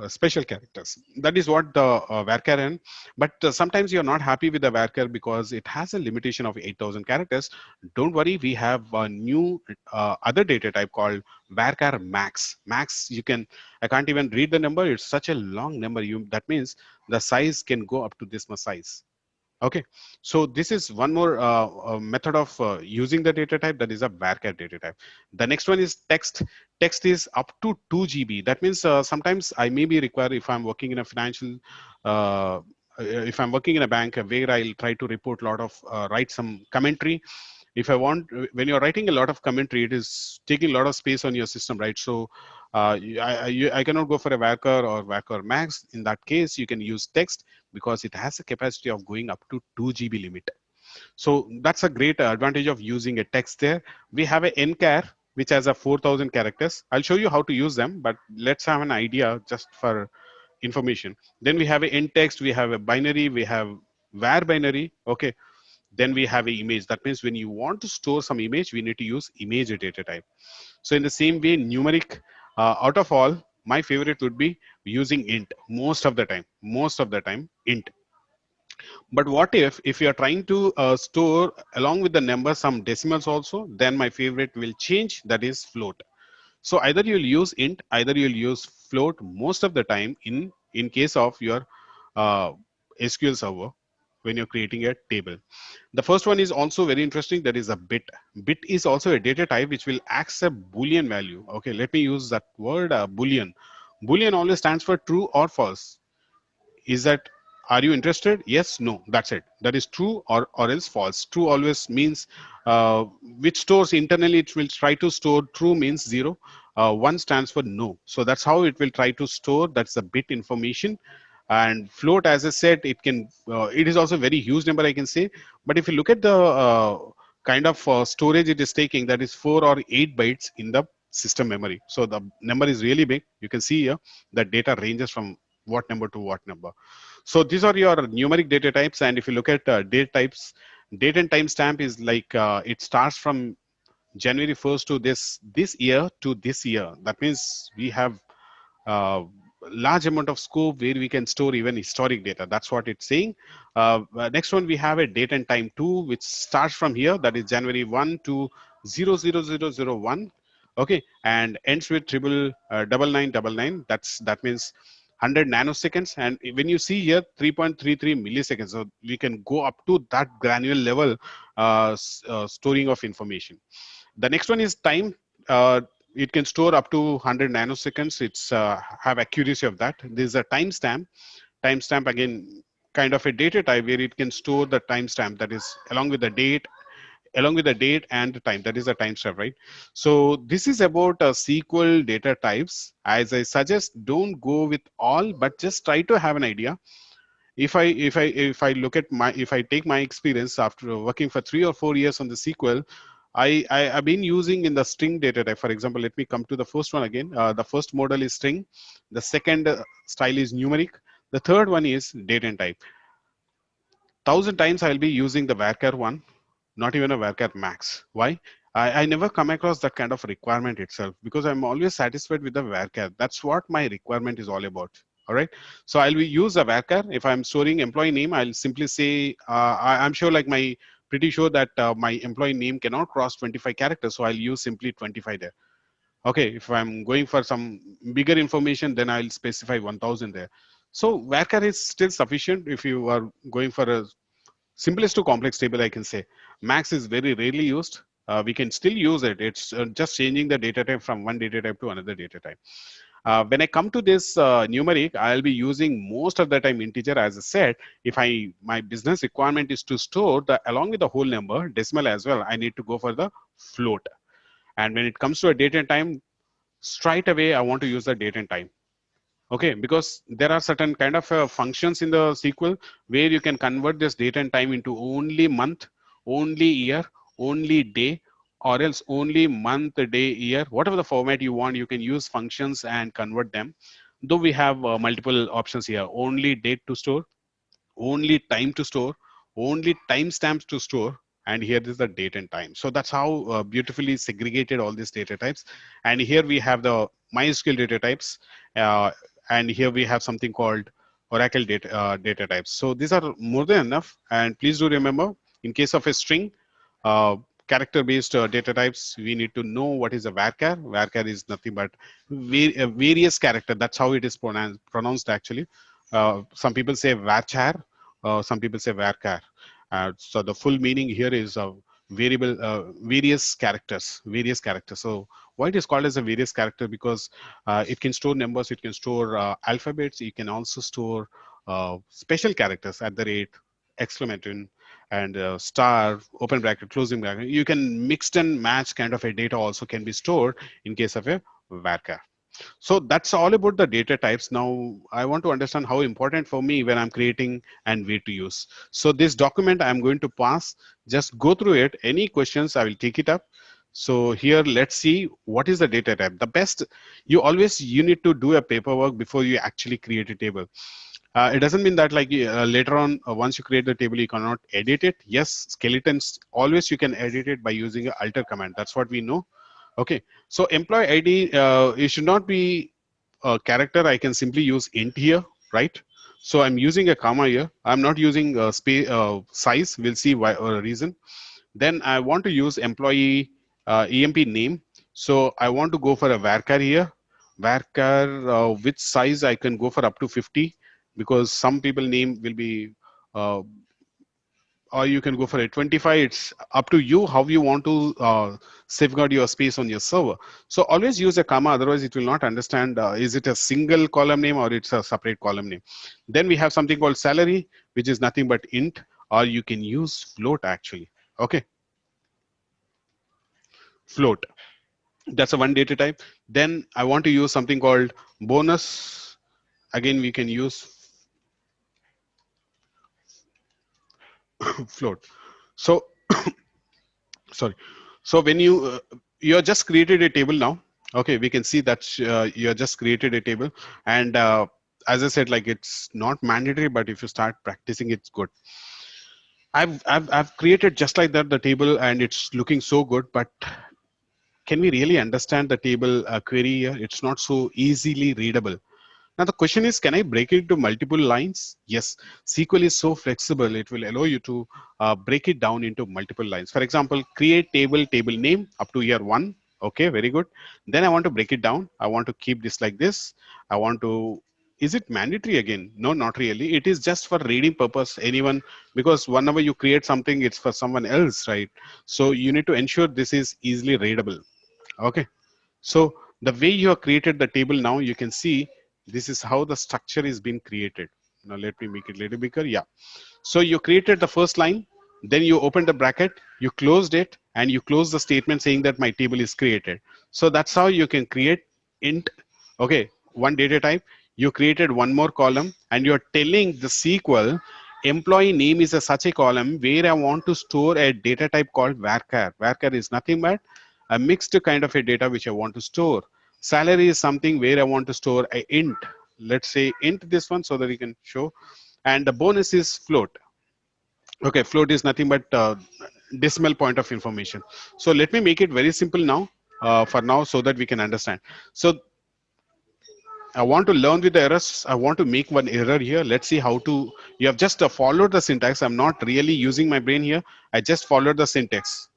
special characters. That is what the varchar in. But sometimes you're not happy with the varchar because it has a limitation of 8,000 characters. Don't worry, we have a new other data type called varchar max. Max, I can't even read the number. It's such a long number. That means the size can go up to this much size. Okay, so this is one more method of using the data type, that is a varchar data type. The next one is text. Text is up to 2 GB. That means sometimes I may be required if I'm working in a financial, if I'm working in a bank where I'll try to report a lot of, write some commentary. If I want, when you're writing a lot of commentary, it is taking a lot of space on your system, right? So I cannot go for a varchar or varchar max. In that case, you can use text because it has a capacity of going up to 2 GB limit. So that's a great advantage of using a text there. We have a nchar, which has a 4,000 characters. I'll show you how to use them, but let's have an idea just for information. Then we have a in text, we have a binary, we have var binary. Okay, then we have a image. That means when you want to store some image, we need to use image data type. So in the same way, numeric, out of all, my favorite would be using int most of the time int. But what if you are trying to store along with the number some decimals also, then my favorite will change, that is float. So either you'll use int, either you'll use float most of the time in case of your uh, SQL server when you're creating a table. The first one is also very interesting. That is a bit. Bit is also a data type which will accept Boolean value. Okay, let me use that word, Boolean. Boolean always stands for true or false. Is that, are you interested? Yes, no, that's it. That is true or else false. True always means which stores internally, it will try to store. True means zero. One stands for no. So that's how it will try to store. That's the bit information. And float, as I said, it can it is also very huge number, I can say. But if you look at the kind of storage it is taking, that is 4 or 8 bytes in the system memory. So the number is really big. You can see here that data ranges from what number to what number. So these are your numeric data types. And if you look at data types, date and timestamp is like it starts from January 1st to this year to this year. That means we have large amount of scope where we can store even historic data. That's what it's saying. Next one, we have a date and time too, which starts from here. That is January 1 to 00001. Okay, and ends with triple 9999. That means 100 nanoseconds. And when you see here 3.33 milliseconds, so we can go up to that granular level storing of information. The next one is time. It can store up to 100 nanoseconds. It's have accuracy of that. There's a timestamp. Timestamp, again, kind of a data type where it can store the timestamp, that is along with the date and the time. That is a timestamp, right? So this is about SQL data types. As I suggest, don't go with all, but just try to have an idea. If I look at my, if I take my experience after working for 3 or 4 years on the SQL, I've been using in the string data type. For example, let me come to the first one again. The first model is string. The second style is numeric. The third one is date and type. 1,000 times I'll be using the varchar one, not even a varchar max. Why? I never come across that kind of requirement itself, because I'm always satisfied with the varchar. That's what my requirement is all about. All right. So I'll be use a varchar. If I'm storing employee name, I'll simply say, I'm sure, like my pretty sure that my employee name cannot cross 25 characters. So I'll use simply 25 there. Okay. If I'm going for some bigger information, then I'll specify 1,000 there. So varchar is still sufficient if you are going for a simplest to complex table, I can say. Max is very rarely used. We can still use it. It's just changing the data type from one data type to another data type. When I come to this numeric, I'll be using most of the time integer. As I said, if my business requirement is to store the along with the whole number, decimal as well, I need to go for the float. And when it comes to a date and time, straight away I want to use the date and time. Okay, because there are certain kind of functions in the SQL where you can convert this date and time into only month, only year, only day, or else only month, day, year, whatever the format you want, you can use functions and convert them. Though we have multiple options here: only date to store, only time to store, only timestamps to store, and here is the date and time. So that's how beautifully segregated all these data types. And here we have the MySQL data types, uh, and here we have something called Oracle data types. So these are more than enough. And please do remember, in case of a string, uh, character-based data types, we need to know what is a varchar. Varchar is nothing but various character. That's how it is pronounced actually. Some people say varchar, some people say varchar. So the full meaning here is variable, various characters, various characters. So why it is called as a various character? Because it can store numbers, it can store alphabets, it can also store special characters at the rate, exclamation, and star, open bracket, closing bracket. You can mix and match kind of a data also can be stored in case of a varchar. So that's all about the data types. Now I want to understand how important for me when I'm creating and where to use. So this document I'm going to pass, just go through it. Any questions, I will take it up. So here, let's see what is the data type. The best, you need to do a paperwork before you actually create a table. It doesn't mean that like later on, once you create the table, you cannot edit it. Yes, skeletons, always you can edit it by using a alter command. That's what we know. Okay, so employee ID, it should not be a character. I can simply use int here, right? So I'm using a comma here. I'm not using space size. We'll see why or a reason. Then I want to use employee EMP name. So I want to go for a varchar here. Varchar, which size I can go for up to 50, because some people name will be, uh, or you can go for a 25. It's up to you how you want to safeguard your space on your server. So always use a comma, otherwise it will not understand is it a single column name or it's a separate column name. Then we have something called salary, which is nothing but int, or you can use float actually. Okay, float. That's a one data type. Then I want to use something called bonus. Again, we can use float. So sorry. So when you are just created a table now. Okay, we can see that you are just created a table, and as I said, like it's not mandatory, but if you start practicing, it's good. I've created just like that the table, and it's looking so good. But can we really understand the table query here? It's not so easily readable. Now the question is, can I break it into multiple lines? Yes, SQL is so flexible, it will allow you to break it down into multiple lines. For example, create table, table name up to year one. Okay, very good. Then I want to break it down. I want to keep this like this. I want to, is it mandatory again? No, not really. It is just for reading purpose. Anyone, because whenever you create something, it's for someone else, right? So you need to ensure this is easily readable. Okay. So the way you have created the table now, you can see this is how the structure is being created. Now let me make it a little bigger. Yeah. So you created the first line, then you opened the bracket, you closed it, and you close the statement saying that my table is created. So that's how you can create int. Okay, one data type. You created one more column, and you're telling the SQL employee name is such a column where I want to store a data type called varchar. Varchar is nothing but a mixed kind of a data which I want to store. Salary is something where I want to store a int. Let's say int this one so that we can show. And the bonus is float. Okay, float is nothing but decimal point of information. So let me make it very simple now, for now, so that we can understand. So I want to learn with the errors. I want to make one error here. Let's see how to. You have just followed the syntax. I'm not really using my brain here. I just followed the syntax.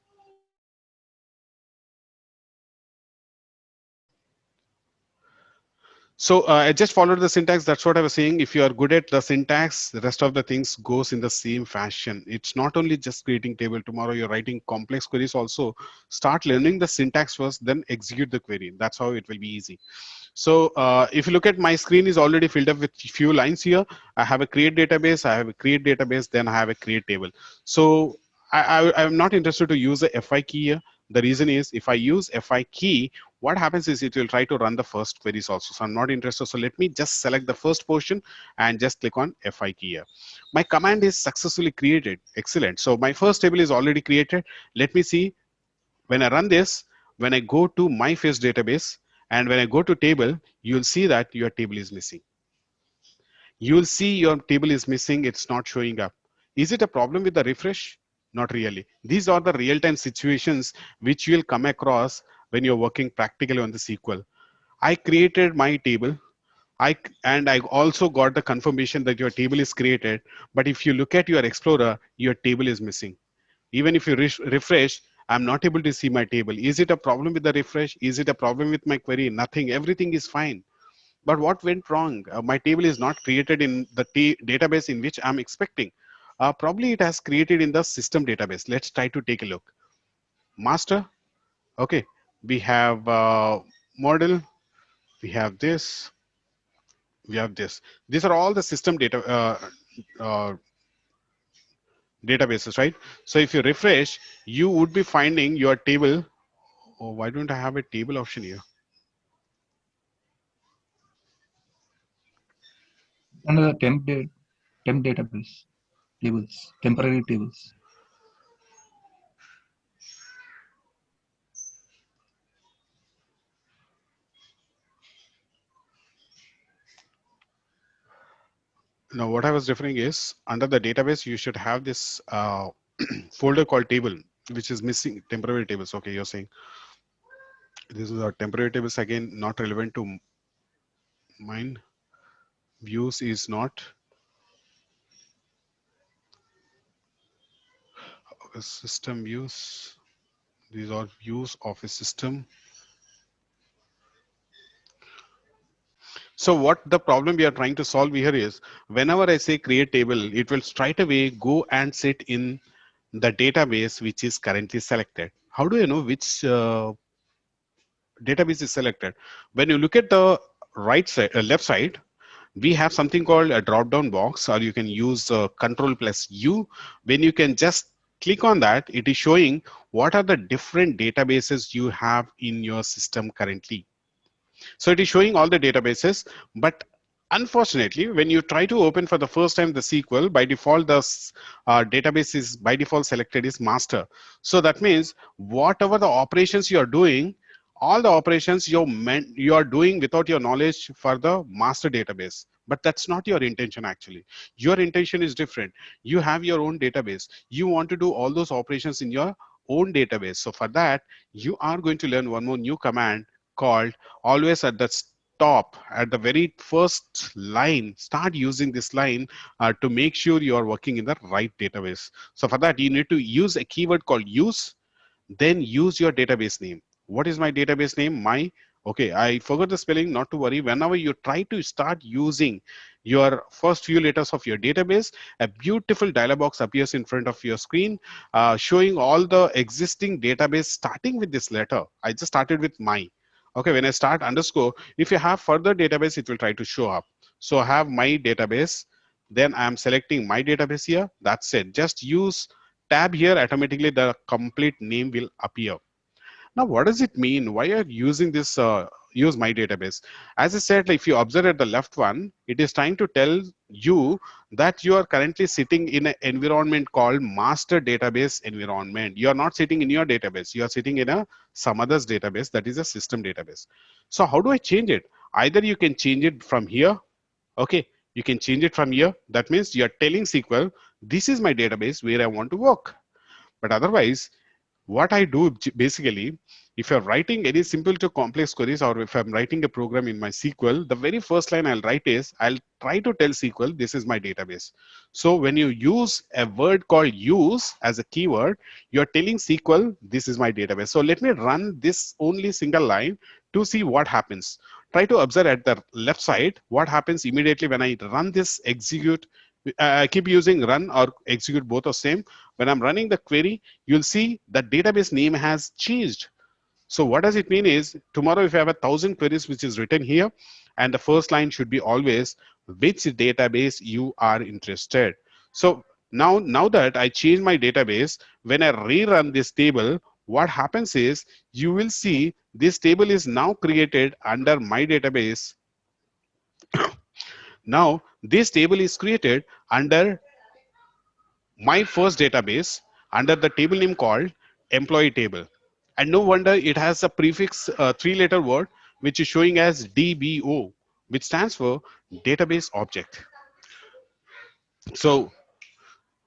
So I just followed the syntax. That's what I was saying. If you are good at the syntax, the rest of the things goes in the same fashion. It's not only just creating table. Tomorrow you're writing complex queries also. Start learning the syntax first, then execute the query. That's how it will be easy. So if you look at my screen is already filled up with few lines here. I have a create database, I have a create database, then I have a create table. So I'm not interested to use a FI key here. The reason is if I use FI key, what happens is it will try to run the first queries also. So I'm not interested. So let me just select the first portion and just click on FI key here. My command is successfully created. Excellent. So my first table is already created. Let me see when I run this, when I go to my face database and when I go to table, you'll see that your table is missing. You'll see your table is missing. It's not showing up. Is it a problem with the refresh? Not really. These are the real-time situations which you'll come across when you're working practically on the SQL. I created my table. And I also got the confirmation that your table is created. But if you look at your Explorer, your table is missing. Even if you refresh, I'm not able to see my table. Is it a problem with the refresh? Is it a problem with my query? Nothing. Everything is fine. But what went wrong? My table is not created in the database in which I'm expecting. Probably it has created in the system database. Let's try to take a look. Master. Okay. We have model. We have this. We have this. These are all the system data uh, databases, right? So if you refresh, you would be finding your table. Oh, why don't I have a table option here? Another temp database tables, temporary tables. Now, what I was referring is under the database, you should have this folder called table, which is missing temporary tables. Okay, you're saying this is our temporary tables again, not relevant to mine. Views is not a system views. These are views of a system. So what the problem we are trying to solve here is whenever I say create table, it will straight away go and sit in the database which is currently selected. How do you know which database is selected? When you look at the right side, left side, we have something called a drop down box, or you can use control plus U. When you can just click on that, it is showing what are the different databases you have in your system currently. So it is showing all the databases, but unfortunately, when you try to open for the first time the SQL, by default, the database is by default selected is master. So that means whatever the operations you are doing, all the operations you are doing without your knowledge for the master database. But that's not your intention actually. Your intention is different. You have your own database. You want to do all those operations in your own database. So for that, you are going to learn one more new command called always at the top, at the very first line, start using this line to make sure you are working in the right database. So for that, you need to use a keyword called use, then use your database name. What is my database name? Okay, I forgot the spelling, not to worry. Whenever you try to start using your first few letters of your database, a beautiful dialog box appears in front of your screen, showing all the existing database starting with this letter. I just started with my. Okay, when I start underscore, if you have further database, it will try to show up. So I have my database, then I'm selecting my database here. That's it. Just use tab here, automatically the complete name will appear. Now, what does it mean? Why are you using this use my database? As I said, if you observe at the left one, it is trying to tell you that you are currently sitting in an environment called master database environment. You are not sitting in your database. You are sitting in a some other's database, that is a system database. So how do I change it? Either you can change it from here. Okay, you can change it from here. That means you are telling SQL, this is my database where I want to work. But otherwise, what I do basically, if you're writing any simple to complex queries, or if I'm writing a program in my SQL, the very first line I'll write is, I'll try to tell SQL, this is my database. So when you use a word called use as a keyword, you're telling SQL, this is my database. So let me run this only single line to see what happens. Try to observe at the left side, what happens immediately when I run this execute. I keep using run or execute, both are same. When I'm running the query, you'll see the database name has changed. So what does it mean is, tomorrow if I have 1,000 queries which is written here, and the first line should be always which database you are interested. So now that I change my database, when I rerun this table, what happens is you will see this table is now created under my database. Now this table is created under my first database under the table name called employee table. And no wonder it has a prefix, three-letter word, which is showing as DBO, which stands for database object. So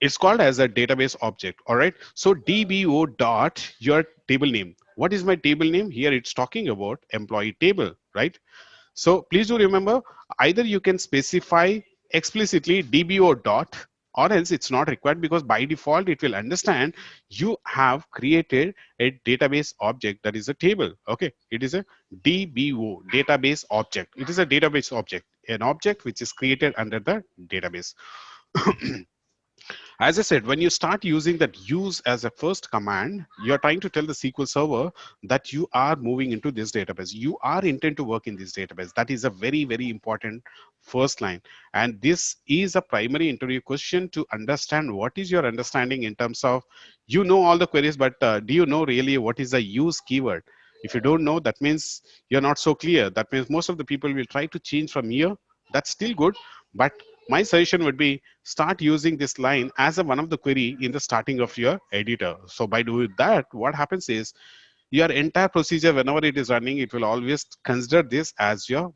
it's called as a database object. All right. So DBO dot your table name. What is my table name? Here it's talking about employee table, right? So please do remember, either you can specify explicitly DBO dot, or else it's not required, because by default it will understand you have created a database object that is a table. Okay, it is a DBO, database object. It is a database object, an object which is created under the database. As I said, when you start using that use as a first command, you're trying to tell the SQL Server that you are moving into this database. You are intent to work in this database. That is a very, very important first line. And this is a primary interview question to understand what is your understanding in terms of, you know all the queries, but do you know really what is a use keyword? If you don't know, that means you're not so clear. That means most of the people will try to change from here. That's still good, but my suggestion would be start using this line as a one of the query in the starting of your editor. So by doing that, what happens is your entire procedure, whenever it is running, it will always consider this as your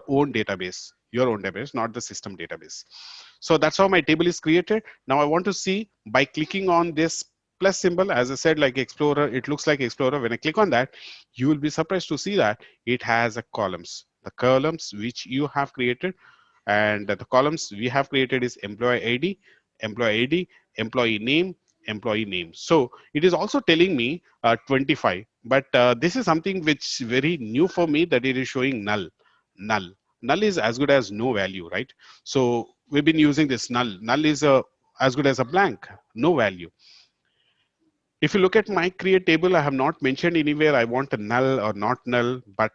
own database. your own database, not the system database. So that's how my table is created. Now I want to see by clicking on this plus symbol, as I said, like Explorer, it looks like Explorer. When I click on that, you will be surprised to see that it has a columns, the columns which you have created. And the columns we have created is employee ID, employee ID, employee name, employee name. So it is also telling me 25, but this is something which very new for me, that it is showing null. Null is as good as no value, right? So we've been using this null is as good as a blank, no value. If you look at my create table, I have not mentioned anywhere I want a null or not null, but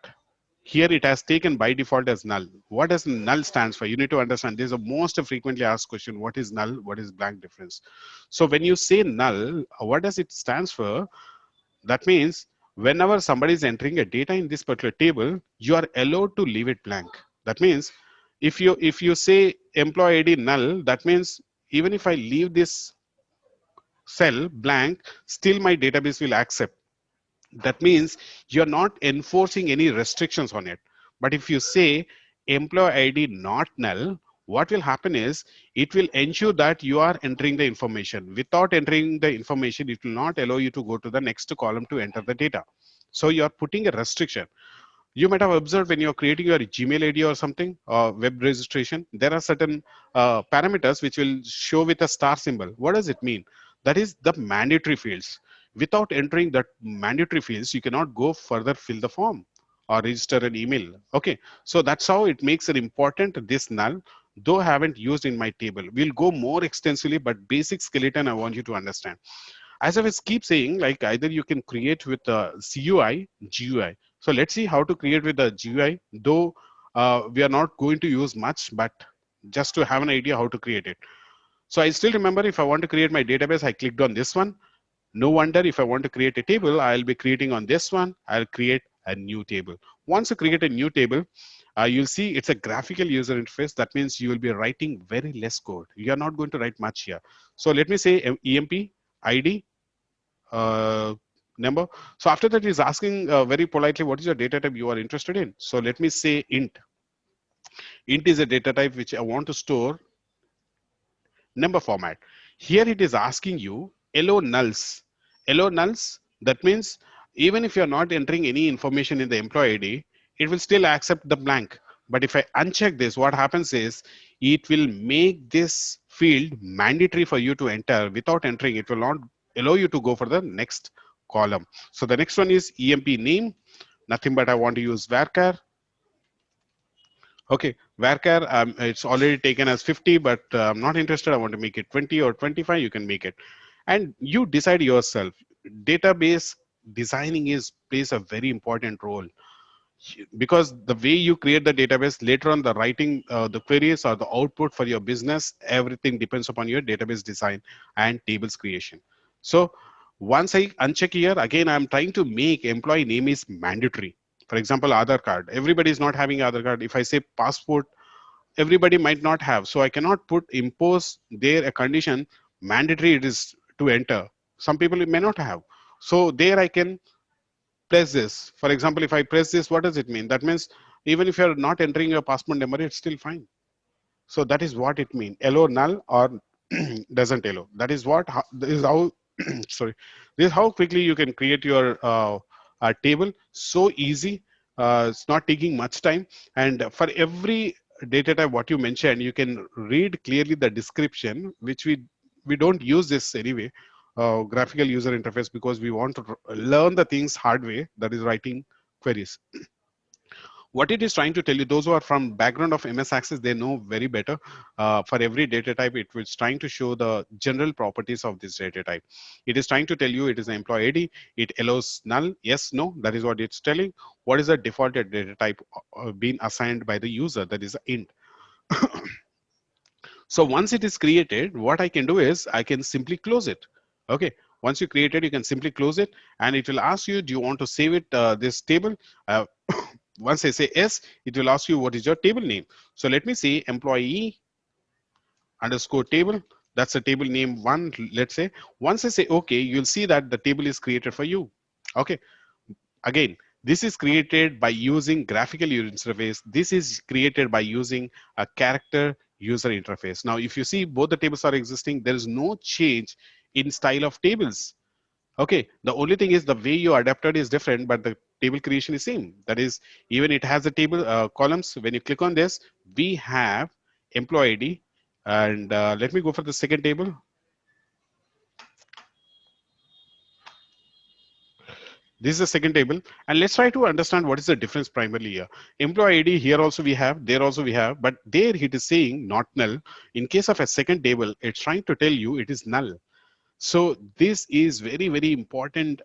here it has taken by default as null. What does null stands for? You need to understand. This is a most frequently asked question. What is null? What is blank difference? So when you say null, what does it stands for? That means whenever somebody is entering a data in this particular table, you are allowed to leave it blank. That means if you say employee ID null, that means even if I leave this cell blank, still my database will accept. That means you're not enforcing any restrictions on it. But if you say employee ID not null, what will happen is it will ensure that you are entering the information. Without entering the information, it will not allow you to go to the next column to enter the data. So you're putting a restriction. You might have observed when you're creating your Gmail ID or something, web registration, there are certain parameters which will show with a star symbol. What does it mean? That is the mandatory fields. Without entering that mandatory fields, you cannot go further fill the form or register an email. Okay, so that's how it makes it important, this null, though I haven't used in my table. We'll go more extensively, but basic skeleton I want you to understand. As I was keep saying, like either you can create with CUI, GUI. So let's see how to create with the GUI, though we are not going to use much, but just to have an idea how to create it. So I still remember if I want to create my database, I clicked on this one. No wonder if I want to create a table, I'll be creating on this one. I'll create a new table. Once you create a new table, you'll see it's a graphical user interface. That means you will be writing very less code. You're not going to write much here. So let me say EMP ID uh, number. So after that, he's asking very politely, what is your data type you are interested in? So let me say int. Int is a data type which I want to store number format. Here it is asking you allow nulls. Allow nulls, that means even if you're not entering any information in the employee ID, it will still accept the blank. But if I uncheck this, what happens is it will make this field mandatory for you to enter. Without entering, it will not allow you to go for the next column. So the next one is EMP name, nothing but I want to use varchar. Okay, varchar, it's already taken as 50, but I'm not interested. I want to make it 20 or 25. You can make it, and you decide yourself. Database designing is plays a very important role, because the way you create the database later on, the writing the queries or the output for your business, everything depends upon your database design and tables creation. So once I uncheck here, again I'm trying to make employee name is mandatory. For example, Aadhaar card, everybody is not having Aadhaar card. If I say passport, everybody might not have, so I cannot put impose there a condition mandatory it is to enter. Some people may not have, so there I can press this. For example, if I press this, what does it mean? That means even if you're not entering your passport number, it's still fine. So that is what it means. Allow null or doesn't allow. That is what, this is how, sorry, this is how quickly you can create your table. So easy. It's not taking much time. And for every data type, what you mentioned, you can read clearly the description, which we don't use this anyway. Graphical user interface, because we want to learn the things hard way, that is writing queries. What it is trying to tell you, those who are from background of MS Access, they know very better. For every data type, it was trying to show the general properties of this data type. It is trying to tell you it is an employee ID, it allows null, yes, no, that is what it's telling. What is the defaulted data type being assigned by the user, that is int. So once it is created, what I can do is I can simply close it. Okay, once you create it, you can simply close it, and it will ask you, do you want to save it, this table? Once I say yes, it will ask you what is your table name. So let me say employee underscore table. That's the table name one, let's say. Once I say okay, you'll see that the table is created for you. Okay, again, This is created by using graphical user interface. This is created by using a character user interface. Now, if you see both the tables are existing, there is no change in style of tables. Okay, the only thing is the way you adapted is different, but the table creation is same. That is, even it has the table columns. When you click on this, we have employee ID. And let me go for the second table. This is the second table, and let's try to understand what is the difference primarily here. Employee ID here also we have, there also we have, but there it is saying not null. In case of a second table, it's trying to tell you it is null. So this is very, very important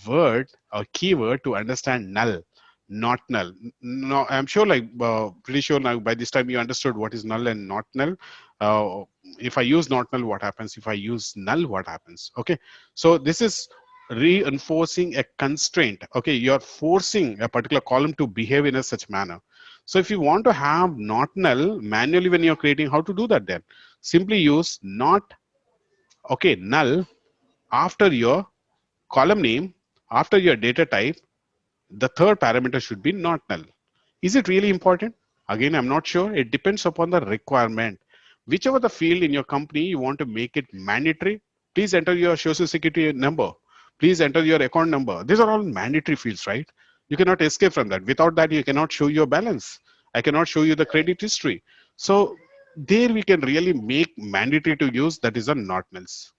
word or keyword to understand null, not null. No, I'm sure, like pretty sure now by this time you understood what is null and not null. If I use not null, what happens? If I use null, what happens? Okay, so this is reinforcing a constraint. Okay, you're forcing a particular column to behave in a such manner. So if you want to have not null manually when you're creating, how to do that then? Simply use not, okay, null after your column name, after your data type, the third parameter should be not null. Is it really important? Again, I'm not sure. It depends upon the requirement. Whichever the field in your company you want to make it mandatory, please enter your social security number. Please enter your account number. These are all mandatory fields, right? You cannot escape from that. Without that, you cannot show your balance. I cannot show you the credit history. So there we can really make mandatory to use, that is a not nulls.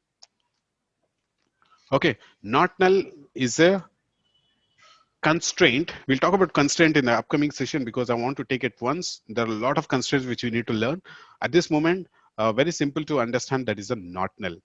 Okay, not null is a constraint. We'll talk about constraint in the upcoming session because I want to take it once. There are a lot of constraints which we need to learn. At this moment, very simple to understand, that is a not null.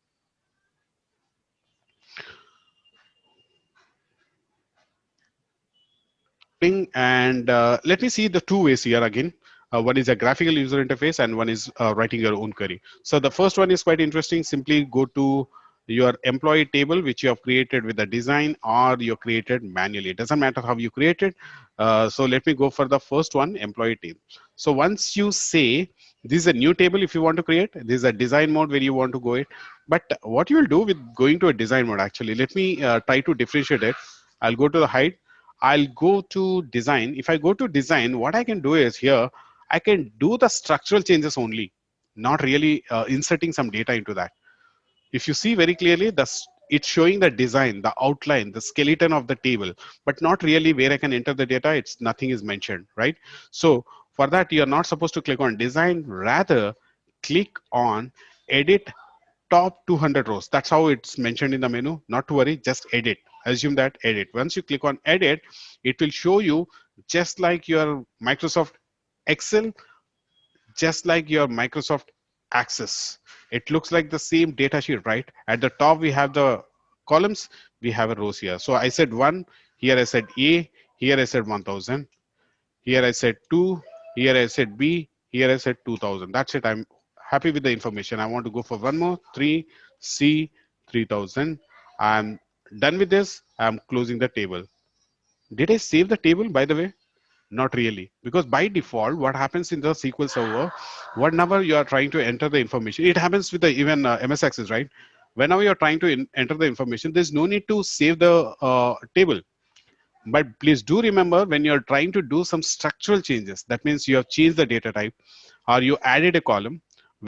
And let me see the two ways here again. One is a graphical user interface and one is writing your own query. So the first one is quite interesting. Simply go to your employee table, which you have created with the design or you created manually. It doesn't matter how you created. So let me go for the first one, employee table. So once you say this is a new table, if you want to create, this is a design mode where you want to go it. But what you will do with going to a design mode, actually, let me try to differentiate it. I'll go to the height. I'll go to design. If I go to design, what I can do is here, I can do the structural changes only, not really inserting some data into that. If you see very clearly, it's showing the design, the outline, the skeleton of the table, but not really where I can enter the data. It's nothing is mentioned, right? So for that, you're not supposed to click on design, rather click on edit top 200 rows. That's how it's mentioned in the menu. Not to worry, just edit. Assume that edit. Once you click on edit, it will show you just like your Microsoft Excel, just like your Microsoft Access. It looks like the same data sheet, right? At the top, we have the columns, we have a rows here. So I said 1, here I said A, here I said 1000, here I said 2, here I said B, here I said 2000. That's it. I'm happy with the information. I want to go for one more, 3, C, 3000. I'm done with this. I'm closing the table. Did I save the table, by the way? Not really, because by default, what happens in the SQL Server, whenever you are trying to enter the information, it happens with the even MS Access, right? Whenever you're trying to enter the information, there's no need to save the table. But please do remember, when you're trying to do some structural changes, that means you have changed the data type, or you added a column,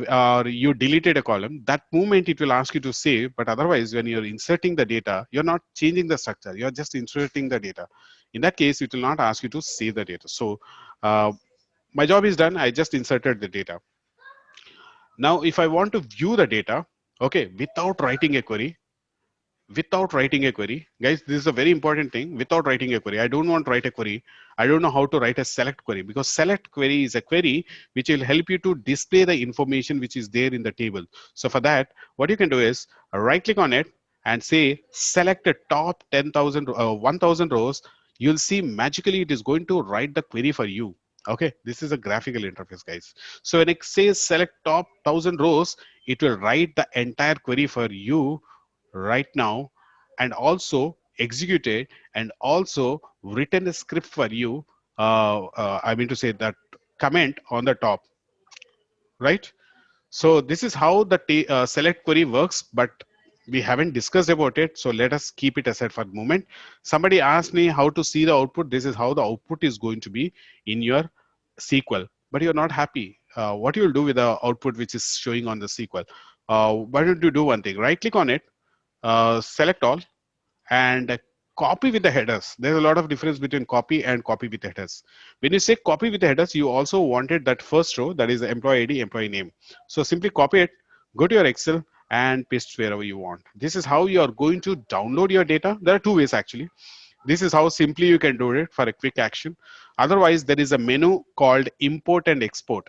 or you deleted a column, that moment it will ask you to save. But otherwise, when you're inserting the data, you're not changing the structure, you're just inserting the data. In that case, it will not ask you to save the data. So my job is done. I just inserted the data. Now, if I want to view the data, okay, without writing a query, guys, this is a very important thing. Without writing a query, I don't want to write a query. I don't know how to write a select query, because select query is a query which will help you to display the information which is there in the table. So for that, what you can do is right click on it and say select the top 10,000 1000 rows. You'll see magically it is going to write the query for you. Okay, this is a graphical interface, guys. So when it says select top 1000 rows, it will write the entire query for you right now, and also executed, and also written a script for you. I mean to say that comment on the top, right? So this is how the select query works. But we haven't discussed about it, so let us keep it aside for the moment. Somebody asked me how to see the output. This is how the output is going to be in your SQL, but you're not happy. What you'll do with the output which is showing on the SQL? Why don't you do one thing? Right click on it, select all, and copy with the headers. There's a lot of difference between copy and copy with headers. When you say copy with the headers, you also wanted that first row, that is the employee ID, employee name. So simply copy it, go to your Excel and paste wherever you want. This is how you are going to download your data. There are two ways actually. This is how simply you can do it for a quick action. Otherwise, there is a menu called import and export.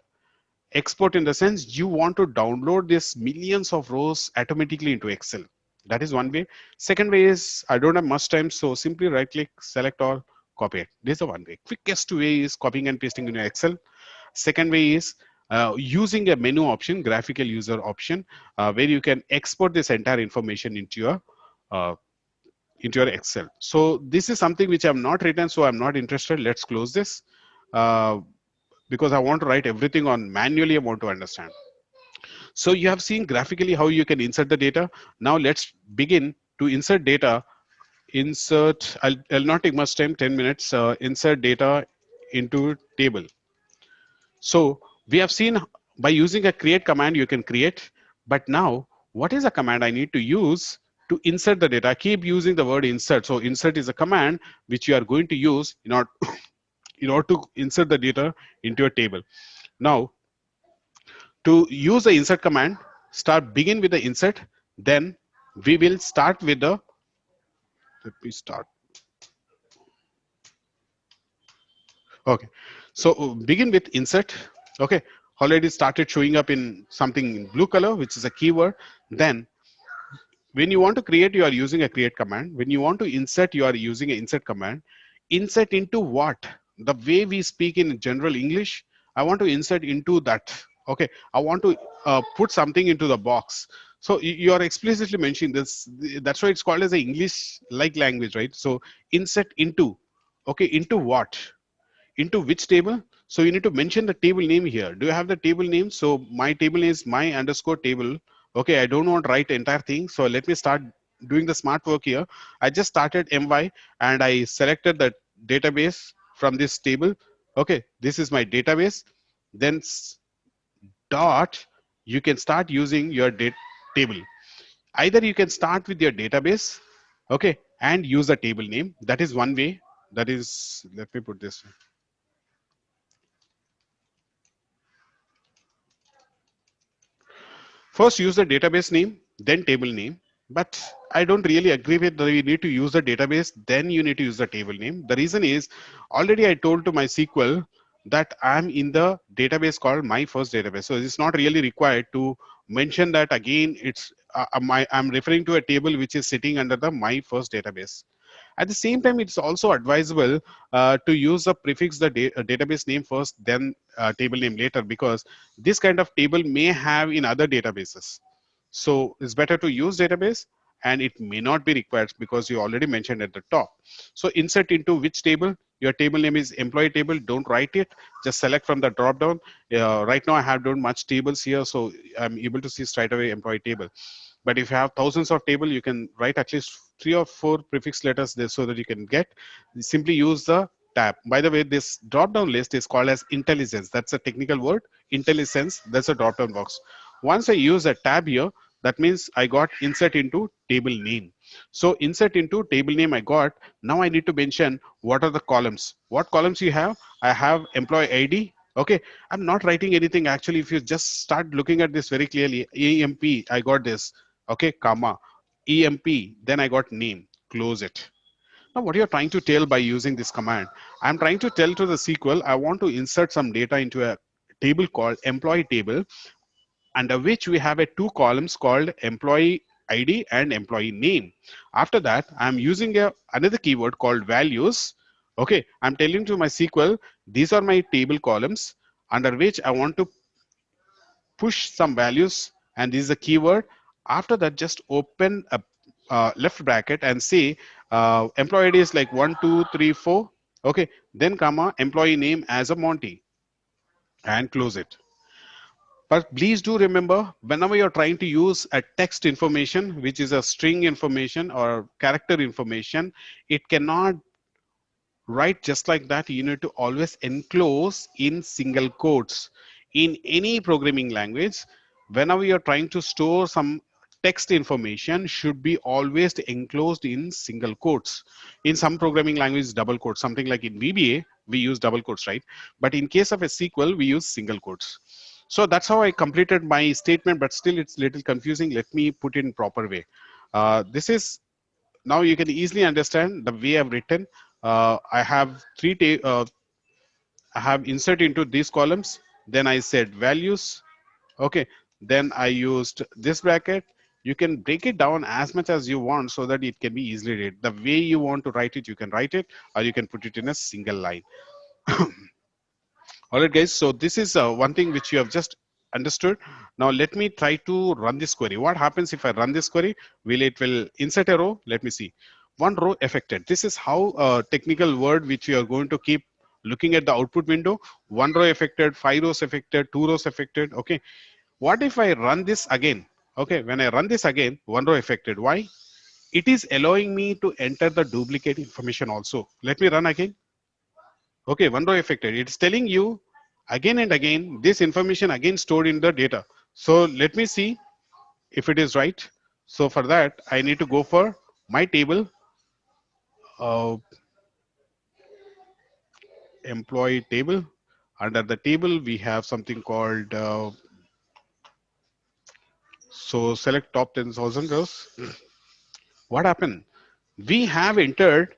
Export in the sense you want to download this millions of rows automatically into Excel. That is one way. Second way is I don't have much time, so simply right click, select all, copy it. This is the one way. Quickest way is copying and pasting in your Excel. Second way is using a menu option, graphical user option, where you can export this entire information uh, into your Excel. So this is something which I'm not written, so I'm not interested. Let's close this. Uh, because I want to write everything on manually, I want to understand. So you have seen graphically how you can insert the data. Now let's begin to insert data. I'll not take much time, 10 minutes. Insert data into table. So we have seen by using a create command, you can create. But now, what is a command I need to use to insert the data? I keep using the word insert. So insert is a command which you are going to use in order to insert the data into a table. Now, to use the insert command, begin with the insert, then we will start with the, let me start. Okay, so begin with insert. Okay, already started showing up in something in blue color, which is a keyword. Then when you want to create, you are using a create command. When you want to insert, you are using an insert command. Insert into what? The way we speak in general English, I want to insert into that. Okay, I want to put something into the box. So you are explicitly mentioning this. That's why it's called as an English like language, right? So insert into. Okay, into what? Into which table? So you need to mention the table name here. Do you have the table name? So my table is my underscore table. Okay, I don't want to write the entire thing. So let me start doing the smart work here. I just started my and I selected the database from this table. Okay, this is my database. Then dot, you can start using your table. Either you can start with your database, okay, and use a table name. That is one way. That is, let me put this. First, use the database name, then table name. But I don't really agree with that you need to use the database, then you need to use the table name. The reason is already I told to MySQL that I'm in the database called my first database. So it's not really required to mention that again. I'm referring to a table which is sitting under the my first database. At the same time, it's also advisable to use the prefix the database name first, then table name later, because this kind of table may have in other databases. So it's better to use database, and it may not be required because you already mentioned at the top. So insert into which table? Your table name is employee table. Don't write it. Just select from the drop down. Right now I have done much tables here, so I'm able to see straight away employee table. But if you have thousands of table, you can write at least 3 or 4 prefix letters there so that you can get. Simply use the tab. By the way, this drop down list is called as intelligence. That's a technical word. Intelligence, that's a drop down box. Once I use a tab here, that means I got insert into table name. So insert into table name I got. Now I need to mention what are the columns. What columns you have? I have employee ID. Okay, I'm not writing anything actually. If you just start looking at this very clearly, EMP, I got this. Okay, comma, EMP, then I got name, close it. Now what you're trying to tell by using this command, I'm trying to tell to the SQL, I want to insert some data into a table called employee table, under which we have a 2 columns called employee ID and employee name. After that, I'm using another keyword called values. Okay, I'm telling to my SQL, these are my table columns under which I want to push some values, and this is a keyword. After that, just open a left bracket and say employee ID is like 1 2 3 4. Okay, then comma employee name as a Monty, and close it. But please do remember, whenever you're trying to use a text information, which is a string information or character information, it cannot write just like that. You need to always enclose in single quotes. In any programming language, whenever you're trying to store some text information, should be always enclosed in single quotes. In some programming languages, double quotes, something like in VBA, we use double quotes, right? But in case of a SQL, we use single quotes. So that's how I completed my statement, but still it's a little confusing. Let me put it in proper way. This is now you can easily understand the way I've written. I have I have insert into these columns. Then I said values. Okay. Then I used this bracket. You can break it down as much as you want so that it can be easily read. The way you want to write it, you can write it, or you can put it in a single line. All right, guys. So this is one thing which you have just understood. Now let me try to run this query. What happens if I run this query? It will insert a row? Let me see. One row affected. This is how technical word which you are going to keep looking at the output window. One row affected, 5 rows affected, 2 rows affected. Okay. What if I run this again? Okay. When I run this again, one row affected. Why? It is allowing me to enter the duplicate information also. Let me run again. Okay, one row affected. It's telling you again and again this information again stored in the data. So let me see if it is right. So for that, I need to go for my table, uh, employee table. Under the table, we have something called, so select top 10,000 rows. What happened? We have entered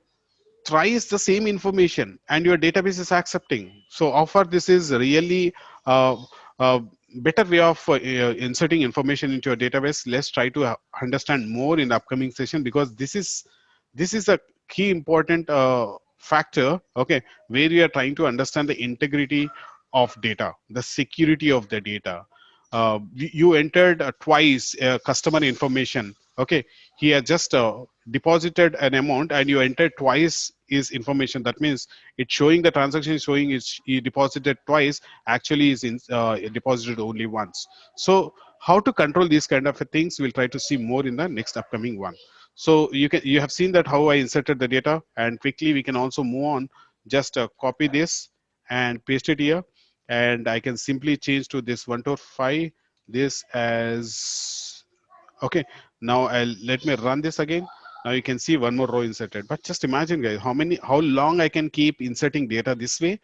thrice the same information and your database is accepting. So offer this is really uh, uh, better way of inserting information into your database. Let's try to understand more in the upcoming session, because this is a key important factor, okay, where you are trying to understand the integrity of data, the security of the data. You entered twice customer information, okay, he has just deposited an amount and you entered twice his information. That means it's showing the transaction is showing is he deposited twice, actually is in deposited only once. So how to control these kind of things, we'll try to see more in the next upcoming one. So you have seen that how I inserted the data, and quickly we can also move on. Just copy this and paste it here, and I can simply change to this 1 to 5 this as okay. Now I'll let me run this again. Now you can see one more row inserted. But just imagine, guys, how long I can keep inserting data this way,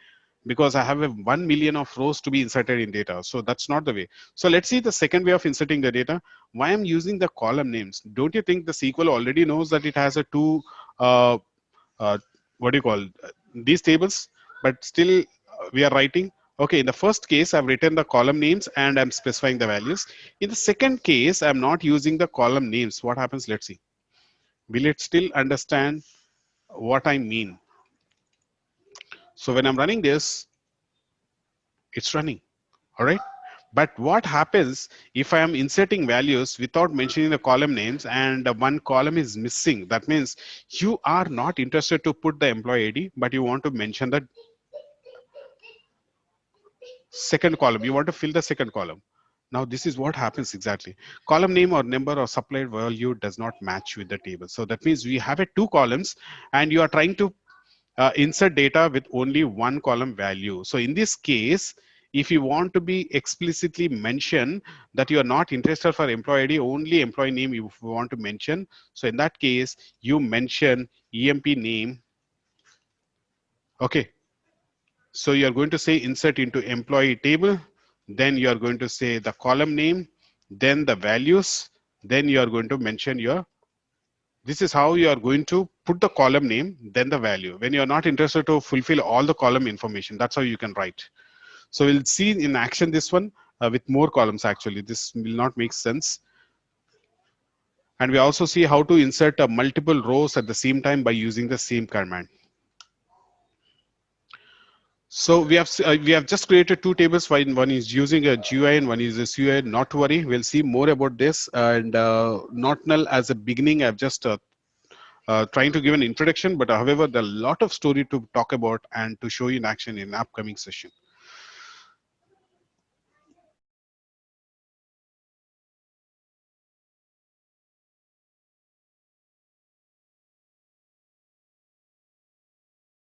because I have a 1 million of rows to be inserted in data. So that's not the way. So let's see the second way of inserting the data. Why I'm using the column names? Don't you think the SQL already knows that it has a two uh, uh, what do you call these tables, but still we are writing. Okay, in the first case I've written the column names and I'm specifying the values. In the second case I'm not using the column names. What happens? Let's see. Will it still understand what I mean? So when I'm running this, it's running. All right. But what happens if I am inserting values without mentioning the column names and one column is missing? That means you are not interested to put the employee ID, but you want to mention the second column. You want to fill the second column. Now this is what happens exactly. Column name or number or supplied value does not match with the table. So that means we have two columns and you are trying to insert data with only one column value. So in this case, if you want to be explicitly mention that you are not interested for employee ID, only employee name you want to mention. So in that case, you mention EMP name. Okay. So you're going to say insert into employee table, then you're going to say the column name, then the values, then you're going to mention your, this is how you are going to put the column name, then the value. When you're not interested to fulfill all the column information, that's how you can write. So we'll see in action this one with more columns actually. This will not make sense. And we also see how to insert multiple rows at the same time by using the same command. So we have just created two tables. One is using a GUI and one is a CUI. Not to worry, we'll see more about this. And not null as a beginning, I've just trying to give an introduction. But however, there are a lot of story to talk about and to show you in action in upcoming session.